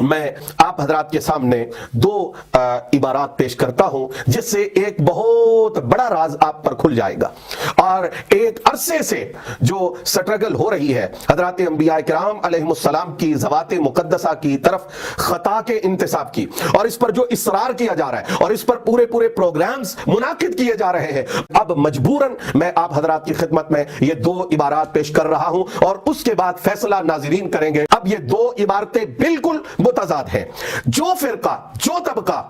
میں آپ حضرات کے سامنے دو عبارات پیش کرتا ہوں جس سے ایک بہت بڑا راز آپ پر کھل جائے گا، اور ایک عرصے سے جو سٹرگل ہو رہی ہے حضرات انبیاء کرام علیہم السلام کی ذوات مقدسہ کی طرف خطا کے انتصاب کی، اور اس پر جو اصرار کیا جا رہا ہے اور اس پر پورے پروگرامز منعقد کیے جا رہے ہیں، اب مجبوراً میں آپ حضرات کی خدمت میں یہ دو عبارات پیش کر رہا ہوں اور اس کے بعد فیصلہ ناظرین کریں گے۔ اب یہ دو عبارتیں بالکل متضاد ہیں۔ جو فرقہ، جو طبقہ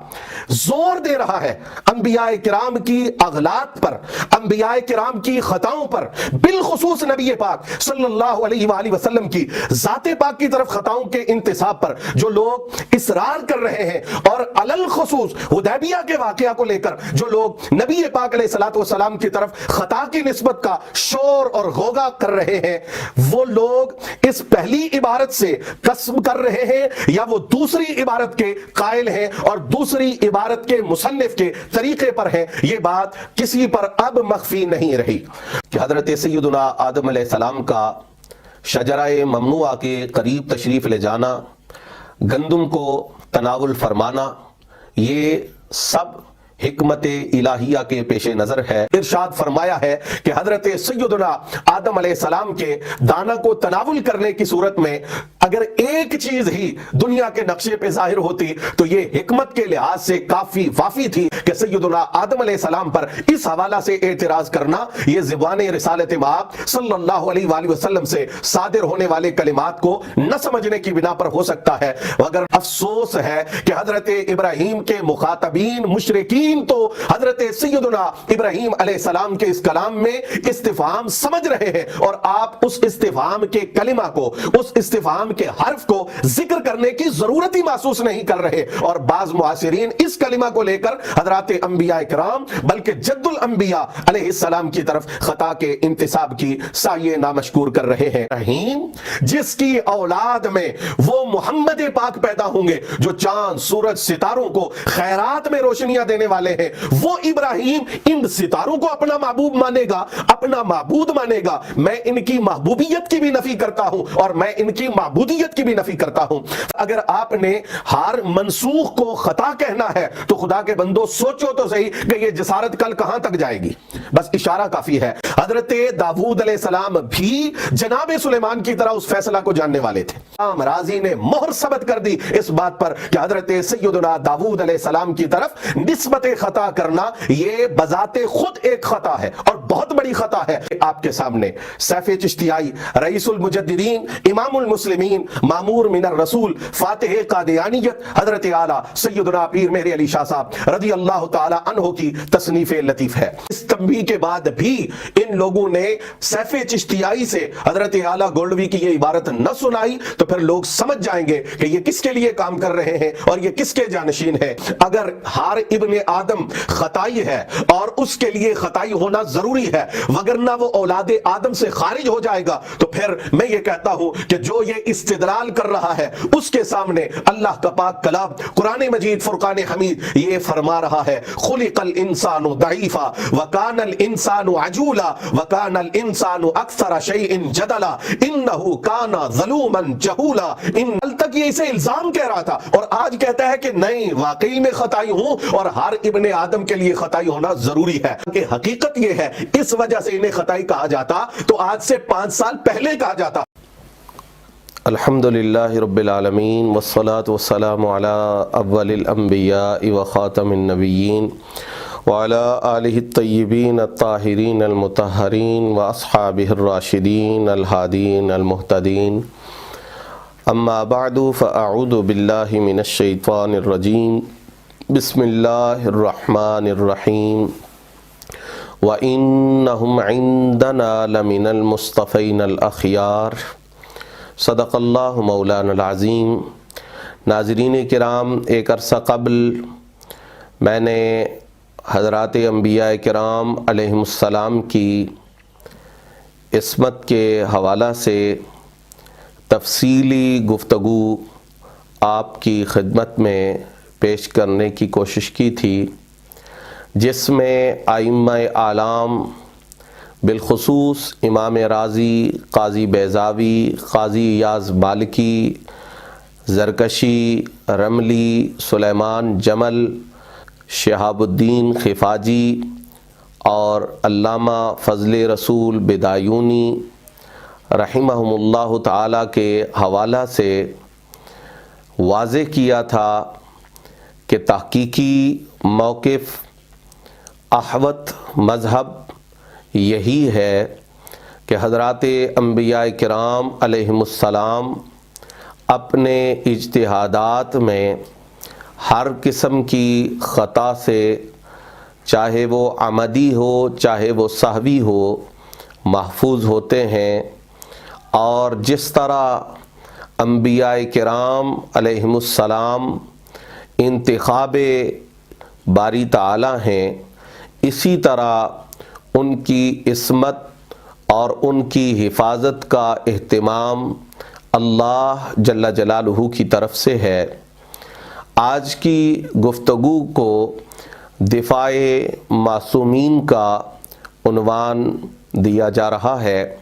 زور دے رہا ہے انبیاء کرام کی اغلاط پر، انبیاء کرام کی خطاؤں پر، بالخصوص نبی پاک صلی اللہ علیہ وآلہ وسلم کی ذات پاک کی طرف خطاؤں کے انتصاب پر جو لوگ اصرار کر رہے ہیں، اور علل خصوص حدیبیہ کے واقعہ کو لے کر جو لوگ نبی پاک علیہ السلام کی طرف خطا کی نسبت کا شور اور غوغا کر رہے ہیں، وہ لوگ اس پہلی عبارت سے قسم کر رہے ہیں یا وہ دوسری عبارت کے قائل ہیں اور دوسری عبارت کے مصنف کے طریقے پر ہیں؟ یہ بات کسی پر اب مخفی نہیں رہی کہ حضرت سیدنا آدم علیہ السلام کا شجرہ ممنوعہ کے قریب تشریف لے جانا، گندم کو تناول فرمانا، یہ سب حکمت الہیہ کے پیش نظر ہے۔ ارشاد فرمایا ہے کہ حضرت سیدنا آدم علیہ السلام کے دانہ کو تناول کرنے کی صورت میں اگر ایک چیز ہی دنیا کے نقشے پہ ظاہر ہوتی تو یہ حکمت کے لحاظ سے کافی وافی تھی کہ سیدنا آدم علیہ السلام پر اس حوالہ سے اعتراض کرنا یہ زبان رسالت مآب صلی اللہ علیہ وآلہ وسلم سے صادر ہونے والے کلمات کو نہ سمجھنے کی بنا پر ہو سکتا ہے، مگر افسوس ہے کہ حضرت ابراہیم کے مخاطبین مشرکین تو حضرت سیدنا ابراہیم علیہ السلام کے اس کلام میں استفہام سمجھ رہے ہیں، اور آپ اس استفہام کے کلمہ کو، اس استفہام کے حرف کو ذکر کرنے کی ضرورت ہی محسوس نہیں کر رہے، اور بعض معاصرین اس کلمہ کو لے کر حضرات انبیاء کرام بلکہ جد الانبیاء علیہ السلام کی طرف خطا کے انتصاب کی سعی نامشکور کر رہے ہیں۔ ابراہیم جس کی اولاد میں وہ محمد پاک پیدا ہوں گے جو چاند سورج ستاروں کو خیرات میں روشنیاں دینے والے ہیں، وہ ابراہیم ان ستاروں کو اپنا محبوب مانے گا، اپنا معبود مانے گا۔ میں ان کی محبوبیت کی بھی نفی کرتا ہوں اور میں ان کی معبودیت کی بھی نفی کرتا ہوں۔ اگر آپ نے ہر منسوخ کو خطا کہنا ہے تو خدا کے بندو سوچو تو صحیح کہ یہ جسارت کل کہاں تک جائے گی، بس اشارہ کافی ہے۔ حضرت داؤد علیہ السلام بھی جناب سلیمان کی طرح اس فیصلہ کو جاننے والے تھے۔ امام راضی نے مہر ثبت کر دی اس بات پر کہ حضرت سیدنا داؤد علیہ السلام کی طرف نسبت خطا کرنا یہ بذات خود ایک خطا ہے اور بہت بڑی خطا ہے۔ آپ کے سامنے سیف چشتیائی، رئیس المجددین، امام المسلمین، مامور من الرسول، فاتح قادیانیت، حضرت اعلیٰ سیدنا پیر مہر علی شاہ صاحب رضی اللہ تعالی عنہ کی تصنیف لطیف ہے۔ اس تنبیہ کے بعد بھی ان لوگوں نے سیف چشتیائی سے حضرت اعلیٰ گولڈوی کی یہ عبارت نہ سنائی تو پھر لوگ سمجھ جائیں گے کہ یہ کس کے لیے کام کر رہے ہیں اور یہ کس کے جانشین ہے۔ اگر ہر ابن آدم خطائی ہے اور اس کے لیے خطائی ہونا ضروری ہے وگرنہ وہ اولاد آدم سے خارج ہو جائے گا، تو پھر میں یہ کہتا ہوں کہ جو یہ استدلال کر رہا ہے اس کے سامنے اللہ کا پاک کلام قرآن مجید فرقان حمید یہ فرما رہا ہے، خلق الانسان ضعیفا وکان الانسان عجولا وکان الانسان اکثر شیء جدلا انہ کان ظلوما جہولا۔ کل تک یہ اسے الزام کہہ رہا تھا اور آج کہتا ہے کہ نہیں، واقعی میں خطائی ہوں اور ہر ابن آدم کے لیے خطائی ہونا ضروری ہے۔ کہ حقیقت یہ ہے اس وجہ سے انہیں خطائی کہا جاتا تو آج سے 5 سال پہلے کہا جاتا۔ الحمدللہ رب العالمین والصلاة والسلام علی اول الانبیاء وخاتم النبیین وعلی آلہ الطیبین الطاہرین المطہرین واصحابہ الراشدین الہادین المہتدین، اما بعد فاعوذ باللہ من الشیطان الرجیم، بسم اللہ الرحمن الرحیم، وَإِنَّهُمْ عِنْدَنَا لَمِنَ الْمُصْطَفَيْنَ الْأَخْيَارِ۔ صدق اللہ مولانا العظیم۔ ناظرین کرام، ایک عرصہ قبل میں نے حضرات انبیاء کرام علیہم السلام کی عصمت کے حوالہ سے تفصیلی گفتگو آپ کی خدمت میں پیش کرنے کی کوشش کی تھی، جس میں ائمہ اعلام بالخصوص امام راضی، قاضی بیضاوی، قاضی ایاز مالکی، زرکشی، رملی، سلیمان جمل، شہاب الدین خفاجی اور علامہ فضل رسول بدایونی رحمہم اللہ تعالیٰ کے حوالہ سے واضح کیا تھا کہ تحقیقی موقف احوط مذہب یہی ہے کہ حضرات انبیاء کرام علیہم السلام اپنے اجتہادات میں ہر قسم کی خطا سے، چاہے وہ عمدی ہو چاہے وہ سہوی ہو، محفوظ ہوتے ہیں، اور جس طرح انبیاء کرام علیہم السلام انتخاب باری تعالی ہیں، اسی طرح ان کی عصمت اور ان کی حفاظت کا اہتمام اللہ جل جلالہ کی طرف سے ہے۔ آج کی گفتگو کو دفاع معصومین کا عنوان دیا جا رہا ہے،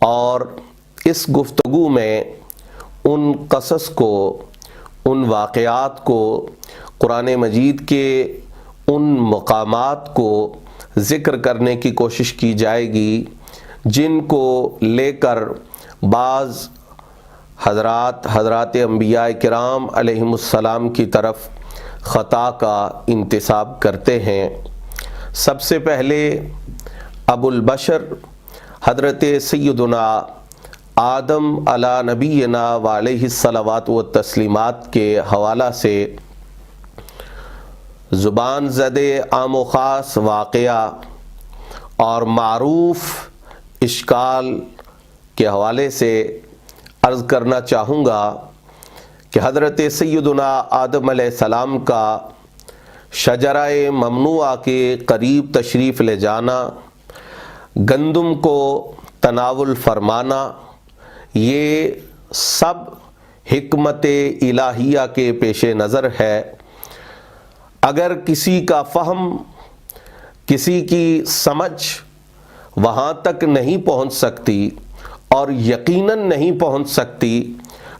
اور اس گفتگو میں ان قصص کو، ان واقعات کو، قرآن مجید کے ان مقامات کو ذکر کرنے کی کوشش کی جائے گی جن کو لے کر بعض حضرات انبیاء کرام علیہم السلام کی طرف خطا کا انتساب کرتے ہیں۔ سب سے پہلے ابو البشر حضرت سیدنا آدم علی نبینا وعلیہ الصلوات والتسلیمات کے حوالہ سے زبان زدے عام و خاص واقعہ اور معروف اشکال کے حوالے سے عرض کرنا چاہوں گا کہ حضرت سیدنا آدم علیہ السلام کا شجرہ ممنوعہ کے قریب تشریف لے جانا، گندم کو تناول فرمانا، یہ سب حکمت الہیہ کے پیش نظر ہے۔ اگر کسی کا فہم، کسی کی سمجھ وہاں تک نہیں پہنچ سکتی اور یقیناً نہیں پہنچ سکتی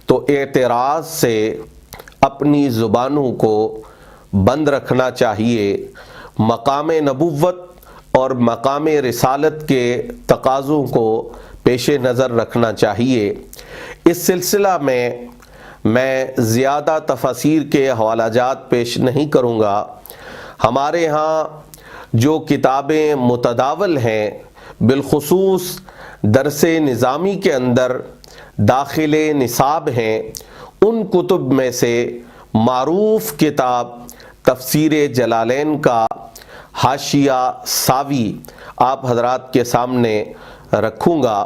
تو اعتراض سے اپنی زبانوں کو بند رکھنا چاہیے، مقام نبوت اور مقام رسالت کے تقاضوں کو پیش نظر رکھنا چاہیے۔ اس سلسلہ میں زیادہ تفاسیر کے حوالہ جات پیش نہیں کروں گا۔ ہمارے ہاں جو کتابیں متداول ہیں، بالخصوص درس نظامی کے اندر داخل نصاب ہیں، ان کتب میں سے معروف کتاب تفسیر جلالین کا حاشیہ ساوی آپ حضرات کے سامنے رکھوں گا،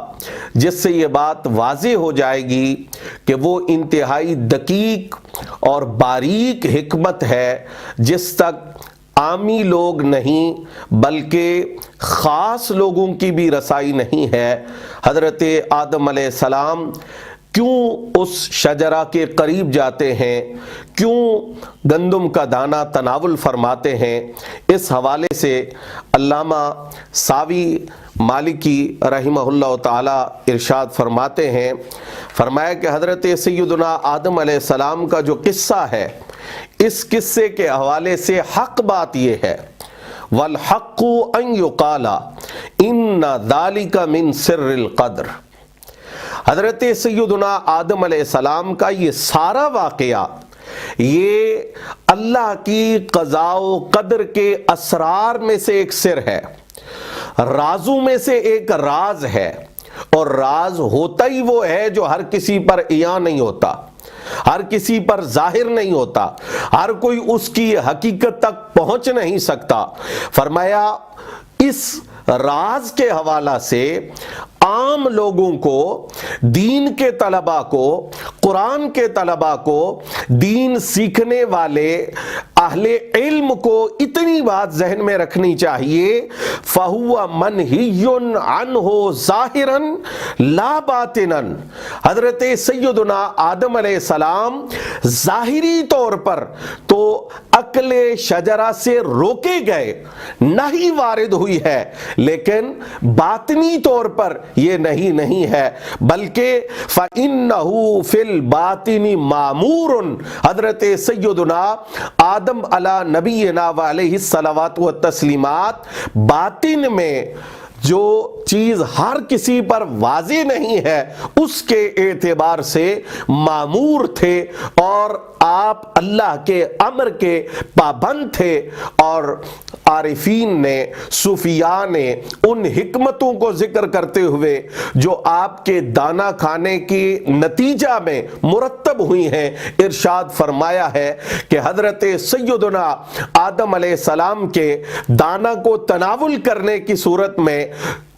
جس سے یہ بات واضح ہو جائے گی کہ وہ انتہائی دقیق اور باریک حکمت ہے جس تک عامی لوگ نہیں بلکہ خاص لوگوں کی بھی رسائی نہیں ہے۔ حضرت آدم علیہ السلام کیوں اس شجرہ کے قریب جاتے ہیں، کیوں گندم کا دانہ تناول فرماتے ہیں، اس حوالے سے علامہ ساوی مالکی رحمہ اللہ تعالی ارشاد فرماتے ہیں، فرمایا کہ حضرت سیدنا آدم علیہ السلام کا جو قصہ ہے، اس قصے کے حوالے سے حق بات یہ ہے، وَالْحَقُّ أَن يُقَالَ إِنَّ ذَلِكَ مِن سِرِّ الْقَدْرِ۔ حضرت سیدنا آدم علیہ السلام کا یہ سارا واقعہ، یہ اللہ کی قضاء و قدر کے اسرار میں سے ایک سر ہے، رازوں میں سے ایک راز ہے، اور راز ہوتا ہی وہ ہے جو ہر کسی پر عیاں نہیں ہوتا، ہر کسی پر ظاہر نہیں ہوتا، ہر کوئی اس کی حقیقت تک پہنچ نہیں سکتا۔ فرمایا اس راز کے حوالہ سے عام لوگوں کو، دین کے طلباء کو، قرآن کے طلباء کو، دین سیکھنے والے اہل علم کو اتنی بات ذہن میں رکھنی چاہیے، فَهُوَ مَنْهِيٌّ عَنْهُ ظَاهِرًا لَا بَاطِنًا۔ حضرت سیدنا آدم علیہ السلام ظاہری طور پر تو تو اکل شجرہ سے روکے گئے نہیں وارد ہوئی ہے، لیکن باطنی طور پر یہ نہیں ہے، بلکہ فَإِنَّهُ فِي الْبَاطِنِ مَامُورٌ حضرت سیدنا آدم علی نبینا وعلیہ الصلوات والتسلیمات باطن میں جو چیز ہر کسی پر واضح نہیں ہے اس کے اعتبار سے مامور تھے، اور آپ اللہ کے امر کے پابند تھے، اور عارفین نے، صوفیاء نے ان حکمتوں کو ذکر کرتے ہوئے جو آپ کے دانا کھانے کی نتیجہ میں مرتب ہوئی ہیں، ارشاد فرمایا ہے کہ حضرت سیدنا آدم علیہ السلام کے دانا کو تناول کرنے کی صورت میں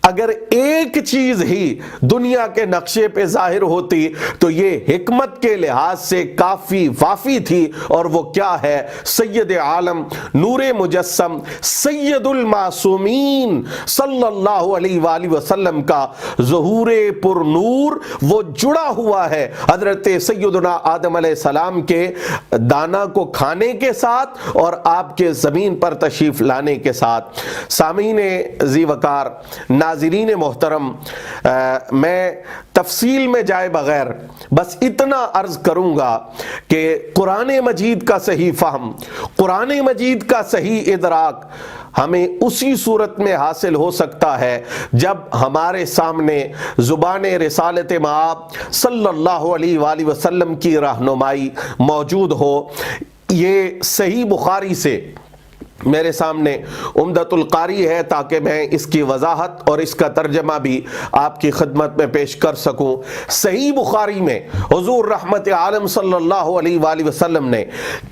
اگر ایک چیز ہی دنیا کے نقشے پہ ظاہر ہوتی تو یہ حکمت کے لحاظ سے کافی وافی تھی، اور وہ کیا ہے؟ سید عالم، نور مجسم، سید المعصومین صلی اللہ علیہ وآلہ وسلم کا ظہور پر نور وہ جڑا ہوا ہے حضرت سیدنا آدم علیہ السلام کے دانا کو کھانے کے ساتھ اور آپ کے زمین پر تشریف لانے کے ساتھ۔ سامعین ذی وقار، ناظرین محترم، میں تفصیل میں جائے بغیر بس اتنا عرض کروں گا کہ قرآن مجید کا صحیح فہم، قرآن مجید کا صحیح ادراک ہمیں اسی صورت میں حاصل ہو سکتا ہے جب ہمارے سامنے زبان رسالت مآب صلی اللہ علیہ وآلہ وسلم کی رہنمائی موجود ہو۔ یہ صحیح بخاری سے میرے سامنے عمدۃ القاری ہے تاکہ میں اس کی وضاحت اور اس کا ترجمہ بھی آپ کی خدمت میں پیش کر سکوں۔ صحیح بخاری میں حضور رحمت عالم صلی اللہ علیہ وآلہ وسلم نے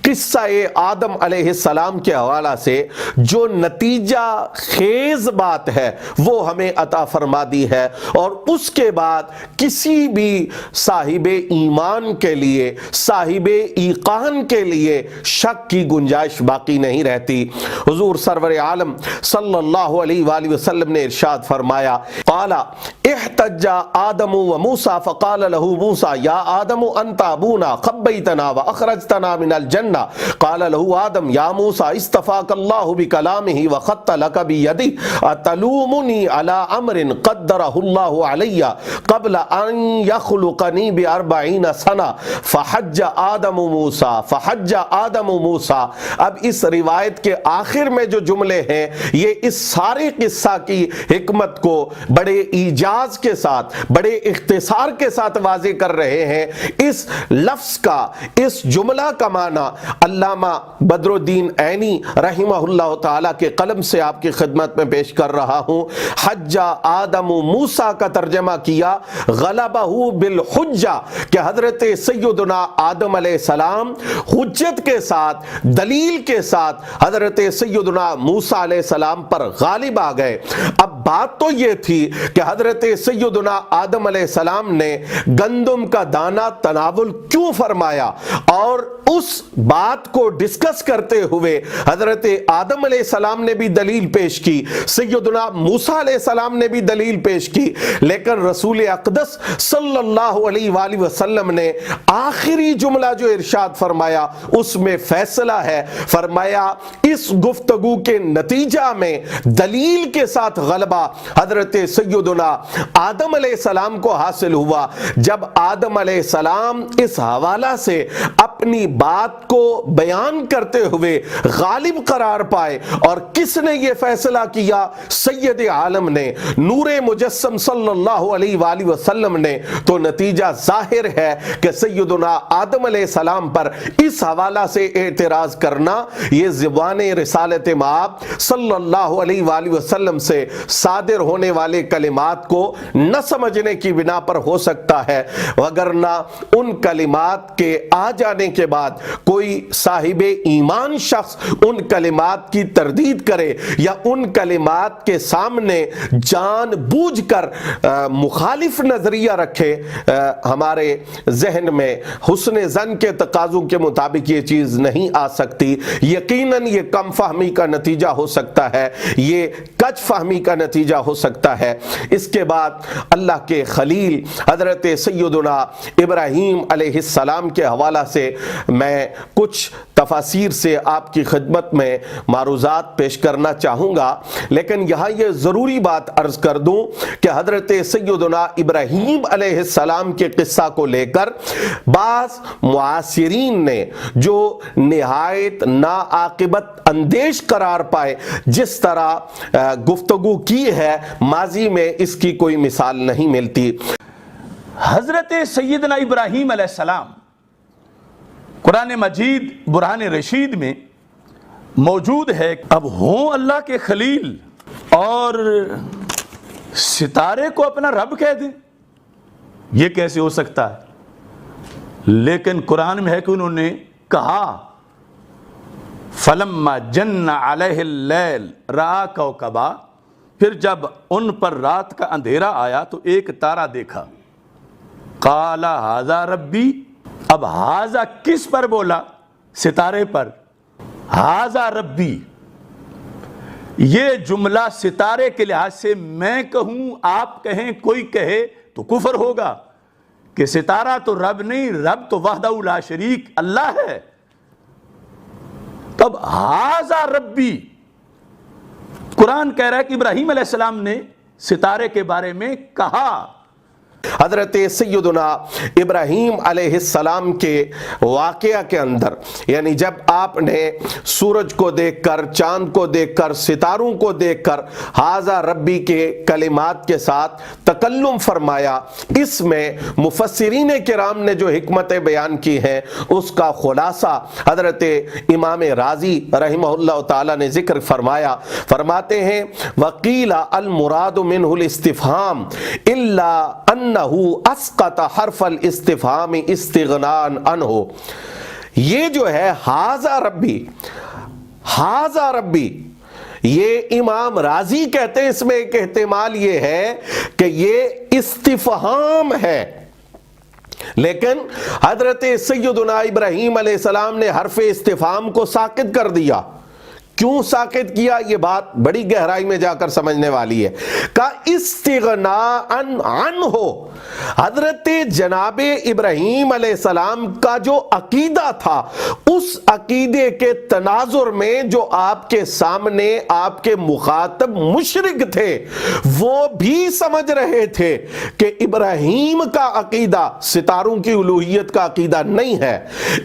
قصہ آدم علیہ السلام کے حوالہ سے جو نتیجہ خیز بات ہے وہ ہمیں عطا فرما دی ہے، اور اس کے بعد کسی بھی صاحب ایمان کے لیے، صاحب ایقان کے لیے شک کی گنجائش باقی نہیں رہتی۔ حضور سرور عالم صلی اللہ علیہ وآلہ وسلم نے ارشاد فرمایا، قال احتج آدم و موسیٰ فقال له موسیٰ یا آدم انت ابونا خبیتنا و اخرجتنا من الجنہ قال له آدم یا موسیٰ استفاک اللہ بکلامہ و خط لک بیدی اتلومنی علی امر قدرہ اللہ علی قبل ان یخلقنی ب40 سنہ فحج آدم موسیٰ فحج آدم موسیٰ۔ اب اس روایت کے آخر میں جو جملے ہیں یہ اس سارے قصہ کی حکمت کو بڑے ایجاز کے ساتھ، بڑے اختصار کے ساتھ واضح کر رہے ہیں۔ اس لفظ کا، اس جملہ کا معنی علامہ بدر الدین عینی رحمہ اللہ تعالی کے قلم سے آپ کی خدمت میں پیش کر رہا ہوں۔ حج آدم موسیٰ کا ترجمہ کیا غلبہ بالحجہ، کہ حضرت سیدنا آدم علیہ السلام حجت کے ساتھ، دلیل کے ساتھ حضرت سیدنا موسیٰ علیہ السلام پر غالب آ گئے۔ اب بات تو یہ تھی کہ حضرت سیدنا آدم علیہ السلام نے گندم کا دانہ تناول کیوں فرمایا، اور اس بات کو ڈسکس کرتے ہوئے حضرت آدم علیہ السلام نے بھی دلیل پیش کی، سیدنا موسیٰ علیہ السلام نے بھی دلیل پیش کی، لیکن رسول اقدس صلی اللہ علیہ وآلہ وسلم نے آخری جملہ جو ارشاد فرمایا اس میں فیصلہ ہے۔ فرمایا اس گفتگو کے نتیجہ میں دلیل کے ساتھ غلبہ حضرت سیدنا آدم علیہ السلام کو حاصل ہوا، جب آدم علیہ السلام اس حوالہ سے اپنی بات کو بیان کرتے ہوئے غالب قرار پائے۔ اور کس نے یہ فیصلہ کیا؟ سید عالم نے، نور مجسم صلی اللہ علیہ وآلہ وسلم نے۔ تو نتیجہ ظاہر ہے کہ سیدنا آدم علیہ السلام پر اس حوالہ سے اعتراض کرنا یہ زبان رسالت مآب صلی اللہ علیہ وآلہ وسلم سے صادر ہونے والے کلمات کو نہ سمجھنے کی بنا پر ہو سکتا ہے، وگرنہ ان کلمات کے آ جانے کے بعد کوئی صاحب ایمان شخص ان کلمات کی تردید کرے یا ان کلمات کے سامنے جان بوجھ کر مخالف نظریہ رکھے، ہمارے ذہن میں حسن ظن کے تقاضوں کے مطابق یہ چیز نہیں آ سکتی۔ یقیناً یہ کم فہمی کا نتیجہ ہو سکتا ہے، یہ کج فہمی کا نتیجہ ہو سکتا ہے۔ اس کے بعد اللہ کے خلیل حضرت سیدنا ابراہیم علیہ السلام کے حوالہ سے میں کچھ تفاسیر سے آپ کی خدمت میں معروضات پیش کرنا چاہوں گا، لیکن یہاں یہ ضروری بات عرض کر دوں کہ حضرت سیدنا ابراہیم علیہ السلام کے قصہ کو لے کر بعض معاصرین نے جو نہایت ناعاقبت اندیش قرار پائے جس طرح گفتگو کی ہے، ماضی میں اس کی کوئی مثال نہیں ملتی۔ حضرت سیدنا ابراہیم علیہ السلام قرآن مجید برہان رشید میں موجود ہے۔ اب ہوں اللہ کے خلیل اور ستارے کو اپنا رب کہہ دیں، یہ کیسے ہو سکتا ہے؟ لیکن قرآن میں ہے کہ انہوں نے کہا فَلَمَّا جَنَّ عَلَيْهِ اللَّيْلُ رَأَىٰ كَوْكَبًا، پھر جب ان پر رات کا اندھیرا آیا تو ایک تارا دیکھا۔ قَالَ هَذَا رَبِّي، اب ہاذا کس پر بولا؟ ستارے پر۔ ہاذا ربی، یہ جملہ ستارے کے لحاظ سے میں کہوں، آپ کہیں، کوئی کہے تو کفر ہوگا کہ ستارہ تو رب نہیں، رب تو وحدہ لا شریک اللہ ہے۔ تب ہاذا ربی، قرآن کہہ رہا ہے کہ ابراہیم علیہ السلام نے ستارے کے بارے میں کہا۔ حضرت سیدنا ابراہیم علیہ السلام کے واقعہ کے اندر، یعنی جب آپ نے سورج کو دیکھ کر، چاند کو دیکھ کر، ستاروں کو دیکھ کر ہاذا ربی کے کلمات کے ساتھ تکلم فرمایا، اس میں مفسرین کرام نے جو حکمتیں بیان کی ہیں اس کا خلاصہ حضرت امام رازی رحمہ اللہ تعالی نے ذکر فرمایا۔ فرماتے ہیں وقیل المراد منہ الاستفہام الا انہ اسقط حرف الاستفہام استغناء عنہ، یہ جو ہے ہاذا ربی، ہاذا ربی، یہ امام رازی کہتے ہیں اس میں ایک احتمال یہ ہے کہ یہ استفہام ہے، لیکن حضرت سیدنا ابراہیم علیہ السلام نے حرف استفہام کو ساکت کر دیا۔ کیوں ساکت کیا؟ یہ بات بڑی گہرائی میں جا کر سمجھنے والی ہے۔ کا استغناء عنہ، حضرت جناب ابراہیم علیہ السلام کا جو عقیدہ تھا، اس عقیدے کے تناظر میں جو آپ کے سامنے آپ کے مخاطب مشرک تھے وہ بھی سمجھ رہے تھے کہ ابراہیم کا عقیدہ ستاروں کی الوہیت کا عقیدہ نہیں ہے،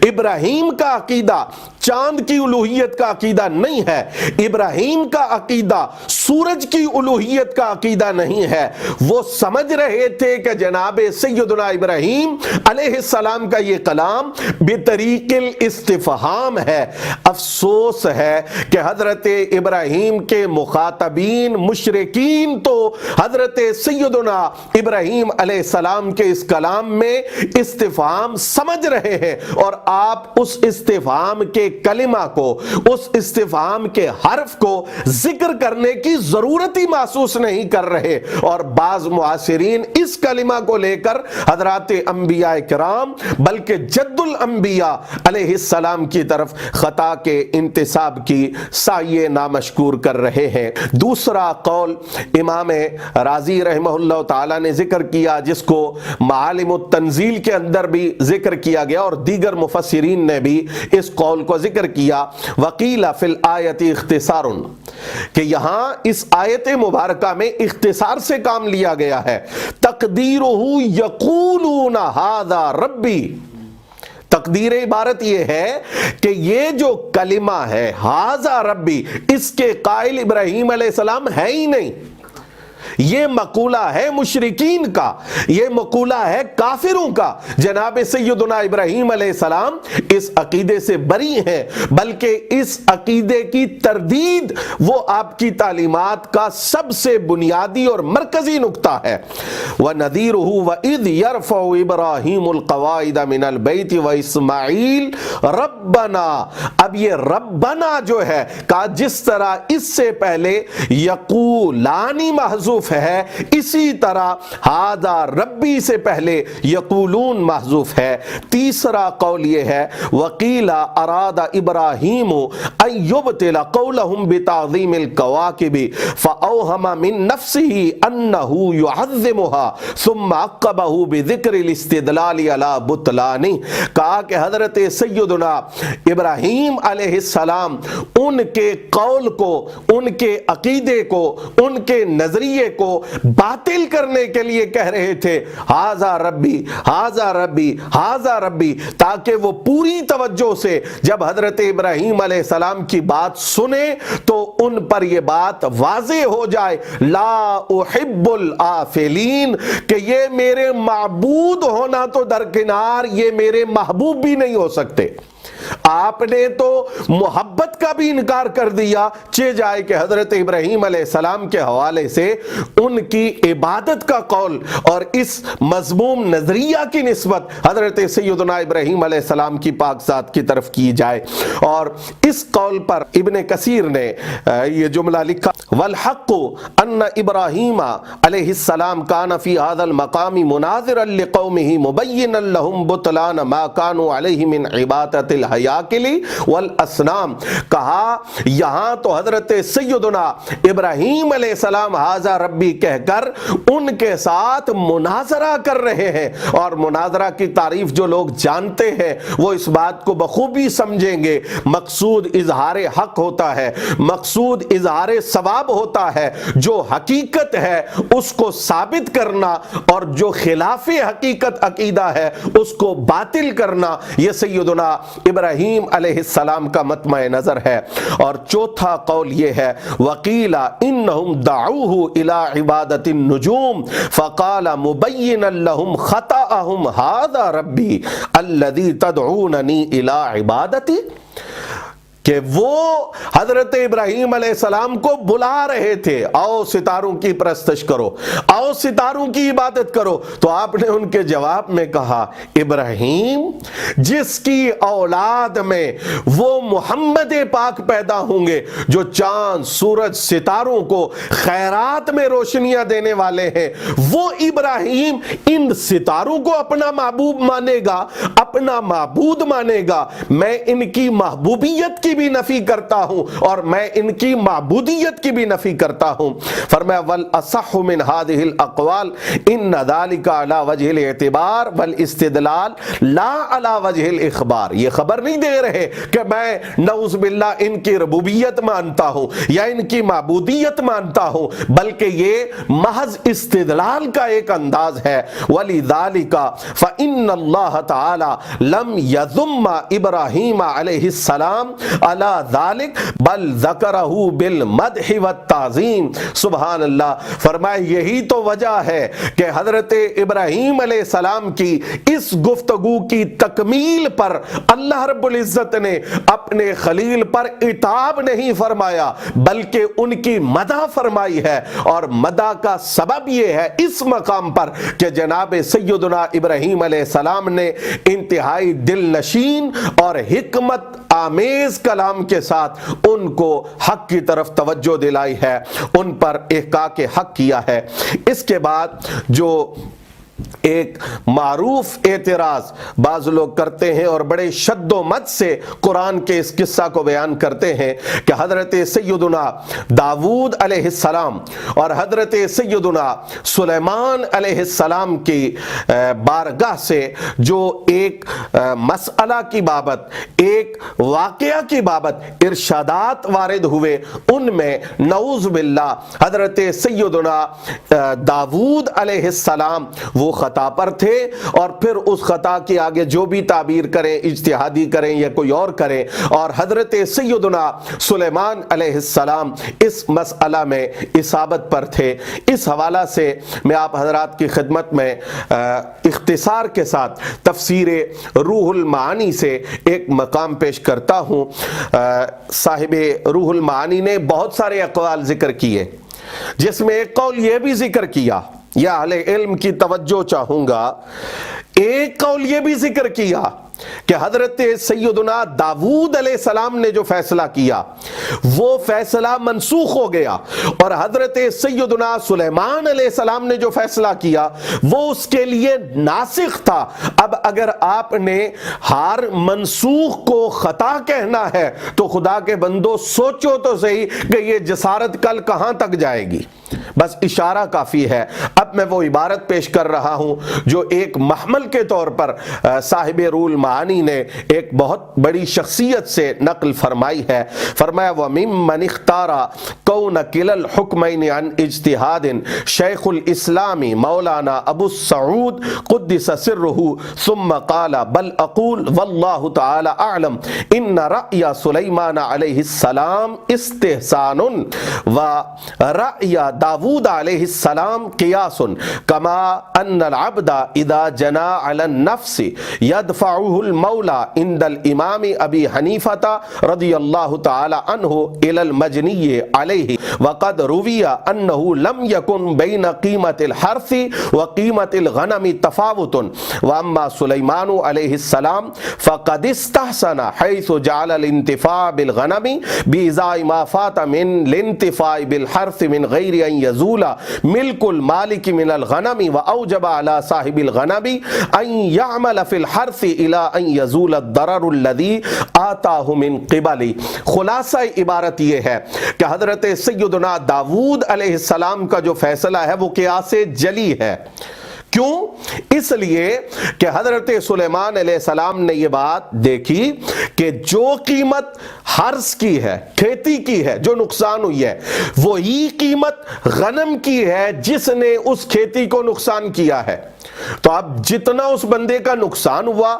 ابراہیم کا عقیدہ چاند کی الوہیت کا عقیدہ نہیں ہے، ابراہیم کا عقیدہ سورج کی الوہیت کا عقیدہ نہیں ہے۔ وہ سمجھ رہے تھے کہ جناب سیدنا ابراہیم علیہ السلام کا یہ کلام بطریق الاستفہام ہے۔ افسوس ہے کہ حضرت ابراہیم کے مخاطبین مشرکین تو حضرت سیدنا ابراہیم علیہ السلام کے اس کلام میں استفہام سمجھ رہے ہیں، اور آپ اس استفہام کے کلمہ کو، اس استفہام کے حرف کو ذکر کرنے کی ضرورت ہی محسوس نہیں کر رہے، اور بعض معاصرین اس کلمہ کو لے کر حضرات انبیاء کرام بلکہ جد الانبیاء علیہ السلام کی طرف خطا کے انتساب کی سعی نامشکور کر رہے ہیں۔ دوسرا قول امام رازی رحمہ اللہ تعالی نے ذکر کیا، جس کو معالم التنزیل کے اندر بھی ذکر کیا گیا اور دیگر مفسرین نے بھی اس قول کو ذکر کیا۔ وقیل فی الآیت اختصار، کہ یہاں اس آیت مبارکہ میں اختصار سے کام لیا گیا ہے۔ تقدیرہ یقولون ھذا ربی، تقدیر عبارت یہ ہے کہ یہ جو کلمہ ہے ھذا ربی، اس کے قائل ابراہیم علیہ السلام ہے ہی نہیں، یہ مقولہ ہے مشرکین کا، یہ مقولہ ہے کافروں کا۔ جناب سیدنا ابراہیم علیہ السلام اس عقیدے سے بری ہیں، بلکہ اس عقیدے کی تردید وہ آپ کی تعلیمات کا سب سے بنیادی اور مرکزی نقطہ ہے۔ وَنَذِيرُهُ وَإِذْ يَرْفَعُ إِبْرَاهِيمُ الْقَوَاعِدَ مِنَ الْبَيْتِ وَإِسْمَاعِيلُ رَبَّنَا، اب یہ ربنا جو ہے کہا، جس طرح اس سے پہلے یقولانی محذوف محذوف ہے، اسی طرح ھذا ربی سے پہلے یقولون محذوف ہے۔ تیسرا قول یہ ہے وقیل اراد ابراہیم ان یبطل قولهم بتعظیم الکواکب فاوہم من نفسه انه يعظمها ثم عقبہ بذکر الاستدلال علی بطلانہ۔ کہا کہ حضرت سیدنا ابراہیم علیہ السلام ان کے قول کو، ان کے عقیدے کو، ان کے نظریے کو باطل کرنے کے لیے کہہ رہے تھے ھذا ربی ھذا ربی ھذا ربی، تاکہ وہ پوری توجہ سے جب حضرت ابراہیم علیہ السلام کی بات سنے تو ان پر یہ بات واضح ہو جائے لا احب الآفلین، کہ یہ میرے معبود ہونا تو درکنار یہ میرے محبوب بھی نہیں ہو سکتے۔ آپ نے تو محبت کا بھی انکار کر دیا، چہ جائے کہ حضرت ابراہیم علیہ السلام کے حوالے سے ان کی عبادت کا قول اور اس مذموم نظریہ کی نسبت حضرت سیدنا ابراہیم علیہ السلام کی پاک ذات کی طرف کی جائے۔ اور اس قول پر ابن کثیر نے یہ جملہ لکھا والحق ان ابراہیم علیہ السلام کان فی ھذا المقام مناظرا لقومہ مبینا لهم بطلان ما كانوا علیہ من عبادت الحیاکل والاسنام۔ کہا یہاں تو حضرت سیدنا ابراہیم علیہ السلام ھذا ربی کہہ کر ان کے ساتھ مناظرہ کر رہے ہیں، اور مناظرہ کی تعریف جو لوگ جانتے ہیں وہ اس بات کو بخوبی سمجھیں گے، مقصود اظہار حق ہوتا ہے، مقصود اظہار ثواب ہوتا ہے، جو حقیقت ہے اس کو ثابت کرنا اور جو خلاف حقیقت عقیدہ ہے اس کو باطل کرنا، یہ سیدنا ابراہیم علیہ السلام کا مطمع نظر ہے۔ اور چوتھا قول یہ ہے وقیل انہم دعوہ الی عبادت النجوم فقال مبینا لهم خطأهم ھذا ربی الذی تدعوننی الی عبادتی، کہ وہ حضرت ابراہیم علیہ السلام کو بلا رہے تھے آؤ ستاروں کی پرستش کرو، آؤ ستاروں کی عبادت کرو، تو آپ نے ان کے جواب میں کہا ابراہیم جس کی اولاد میں وہ محمد پاک پیدا ہوں گے جو چاند سورج ستاروں کو خیرات میں روشنیاں دینے والے ہیں، وہ ابراہیم ان ستاروں کو اپنا محبوب مانے گا، اپنا معبود مانے گا۔ میں ان کی محبوبیت کی بھی نفی کرتا ہوں اور میں ان کی معبودیت کی بھی نفی کرتا ہوں۔ فرمایا والاصح من هذه الاقوال ان ذلك على وجه الاعتبار والاستدلال لا على وجه الاخبار۔ یہ خبر نہیں دے رہے کہ میں نعوذ باللہ ان کی ربوبیت مانتا ہوں یا ان کی معبودیت مانتا ہوں، بلکہ یہ محض استدلال کا ایک انداز ہے۔ ولذلك فإن الله تعالى لم يذم ابراہیم علیہ السلام علی ذالک بل ذکرہ بالمدح والتعظیم۔ سبحان اللہ، فرمائے یہی تو وجہ ہے کہ حضرت ابراہیم علیہ السلام کی اس گفتگو کی تکمیل پر اللہ رب العزت نے اپنے خلیل پر عتاب نہیں فرمایا بلکہ ان کی مدح فرمائی ہے، اور مدح کا سبب یہ ہے اس مقام پر کہ جناب سیدنا ابراہیم علیہ السلام نے انتہائی دل نشین اور حکمت آمیز کلام کے ساتھ ان کو حق کی طرف توجہ دلائی ہے، ان پر احقاق حق کیا ہے۔ اس کے بعد جو ایک معروف اعتراض بعض لوگ کرتے ہیں اور بڑے شد و مد سے قرآن کے اس قصہ کو بیان کرتے ہیں کہ حضرت سیدنا داود علیہ السلام اور حضرت سیدنا سلیمان علیہ السلام کی بارگاہ سے جو ایک مسئلہ کی بابت، ایک واقعہ کی بابت ارشادات وارد ہوئے، ان میں نعوذ باللہ حضرت سیدنا داود علیہ السلام وہ خطا پر تھے، اور پھر اس خطا کی آگے جو بھی تعبیر کریں، اجتہادی کریں یا کوئی اور کریں، اور حضرت سیدنا سلیمان علیہ السلام اس مسئلہ میں اصابت پر تھے۔ اس حوالہ سے میں آپ حضرات کی خدمت میں اختصار کے ساتھ تفسیر روح المعانی سے ایک مقام پیش کرتا ہوں۔ صاحب روح المعانی نے بہت سارے اقوال ذکر کیے، جس میں ایک قول یہ بھی ذکر کیا، یا اہل علم کی توجہ چاہوں گا، ایک قول یہ بھی ذکر کیا کہ حضرت سیدنا داؤد علیہ السلام نے جو فیصلہ کیا وہ فیصلہ منسوخ ہو گیا، اور حضرت سیدنا سلیمان علیہ السلام نے جو فیصلہ کیا وہ اس کے لیے ناسخ تھا۔ اب اگر آپ نے ہر منسوخ کو خطا کہنا ہے تو خدا کے بندو سوچو تو صحیح کہ یہ جسارت کل کہاں تک جائے گی۔ بس اشارہ کافی ہے۔ اب میں وہ عبارت پیش کر رہا ہوں جو ایک محمل کے طور پر صاحب روح المعانی نے ایک بہت بڑی شخصیت سے نقل فرمائی ہے۔ فرمایا وَمِمَّنِ اخْتَارَ كَوْنَ كِلَا الْحُكْمَيْنِ عَنْ اجتہاد شیخ الاسلام مولانا ابو السعود قدس سرہ ثم قال بل اقول واللہ تعالی اعلم ان رأی سلیمان علیہ السلام استحسان و رأی داود علیہ السلام قیاس کما ان العبد اذا جنا علی النفس يدفعه المولى عند الامام ابی حنیفہ رضی اللہ تعالی عنہ الى المجنی علیہ وقد روی انه لم يكن بین قیمت الحرث وقیمت الغنم تفاوت واما سلیمان علیہ السلام فقد استحسن حيث جعل الانتفاع بالغنم بإزاء ما فات من الانتفاع بالحرث من غیر ان يزول ملك المالك من الغنم واوجب على صاحب الغنم ان يعمل في الحرث الى ان يزول الضرر الذي آتاه من قبل۔ خلاصہ عبارت یہ ہے کہ حضرت سیدنا داؤد علیہ السلام کا جو فیصلہ ہے وہ قیاس جلی ہے۔ کیوں؟ اس لیے کہ حضرت سلیمان علیہ السلام نے یہ بات دیکھی کہ جو قیمت حرث کی ہے، کھیتی کی ہے، جو نقصان ہوئی ہے، وہی قیمت غنم کی ہے جس نے اس کھیتی کو نقصان کیا ہے۔ تو اب جتنا اس بندے کا نقصان ہوا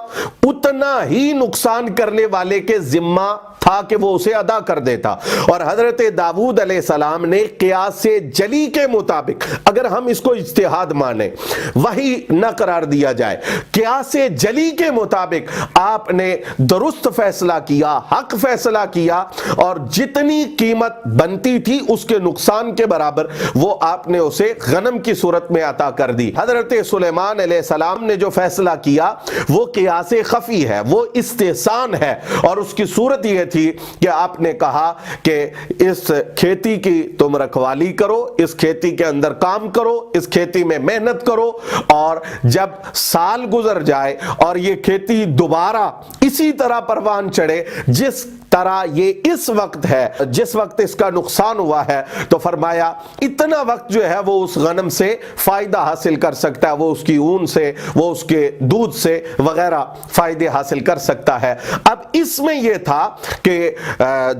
اتنا ہی نقصان کرنے والے کے ذمہ تھا کہ وہ اسے ادا کر دیتا۔ اور حضرت داؤد علیہ السلام نے قیاس جلی کے مطابق، اگر ہم اس کو اجتہاد مانیں، وہی نہ قرار دیا جائے، قیاس جلی کے مطابق آپ نے درست فیصلہ کیا، حق فیصلہ کیا، اور جتنی قیمت بنتی تھی اس کے نقصان کے برابر وہ آپ نے اسے غنم کی صورت میں عطا کر دی۔ حضرت سلیمان علیہ السلام نے جو فیصلہ کیا وہ قیاس خفی ہے، وہ استحسان ہے، اور اس کی صورت یہ تھی کہ آپ نے کہا کہ اس کھیتی کی تم رکھوالی کرو، اس کھیتی کے اندر کام کرو، اس کھیتی میں محنت کرو، اور جب سال گزر جائے اور یہ کھیتی دوبارہ اسی طرح پروان چڑھے جس طرح یہ اس وقت ہے، جس وقت اس کا نقصان ہوا ہے، تو فرمایا اتنا وقت جو ہے وہ اس غنم سے فائدہ حاصل کر سکتا ہے، وہ اس کی اون سے، وہ اس کے دودھ سے وغیرہ فائدے حاصل کر سکتا ہے۔ اب اس میں یہ تھا کہ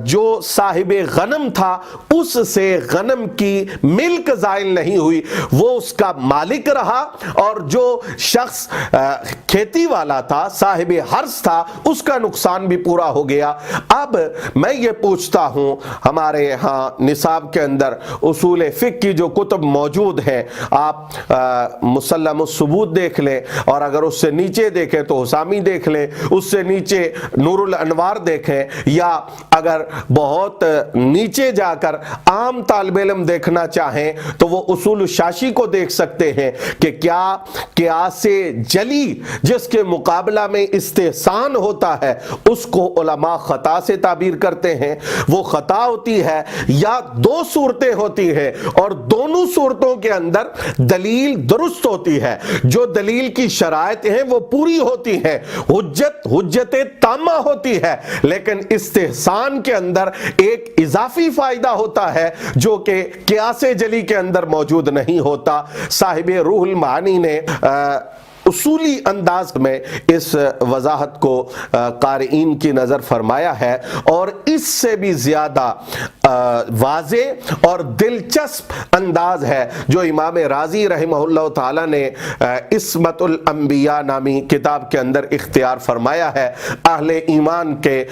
جو صاحب غنم تھا اس سے غنم کی ملک زائل نہیں ہوئی، وہ اس کا مالک رہا، اور جو شخص کھیتی والا تھا، صاحب حرث تھا، اس کا نقصان بھی پورا ہو گیا۔ اب میں یہ پوچھتا ہوں، ہمارے ہاں نصاب کے اندر اصول فقہ کی جو کتب موجود ہیں، آپ مسلم الثبوت دیکھ لیں، اور اگر اس سے نیچے دیکھیں تو حسامی دیکھ لیں، اس سے نیچے نور الانوار دیکھیں، یا اگر بہت نیچے جا کر عام طالب علم دیکھنا چاہیں تو وہ اصول الشاشی کو دیکھ سکتے ہیں کہ کیا قیاس جلی جس کے مقابلہ میں استحسان ہوتا ہے اس کو علماء خطا سے تعبیر کرتے ہیں، وہ خطا ہوتی ہے، یا دو صورتیں ہوتی ہیں اور دونوں صورتوں کے اندر دلیل درست ہوتی ہے، جو دلیل کی شرائط ہیں وہ پوری ہوتی ہیں، حجت تامہ ہوتی ہے، لیکن استحسان کے اندر ایک اضافی فائدہ ہوتا ہے جو کہ قیاس جلی کے اندر موجود نہیں ہوتا۔ صاحب روح المعانی نے اصولی انداز میں اس وضاحت کو قارئین کی نظر فرمایا ہے، اور اس سے بھی زیادہ واضح اور دلچسپ انداز ہے جو امام رازی رحمہ اللہ تعالی نے عصمت الانبیاء نامی کتاب کے اندر اختیار فرمایا ہے۔ اہل ایمان کے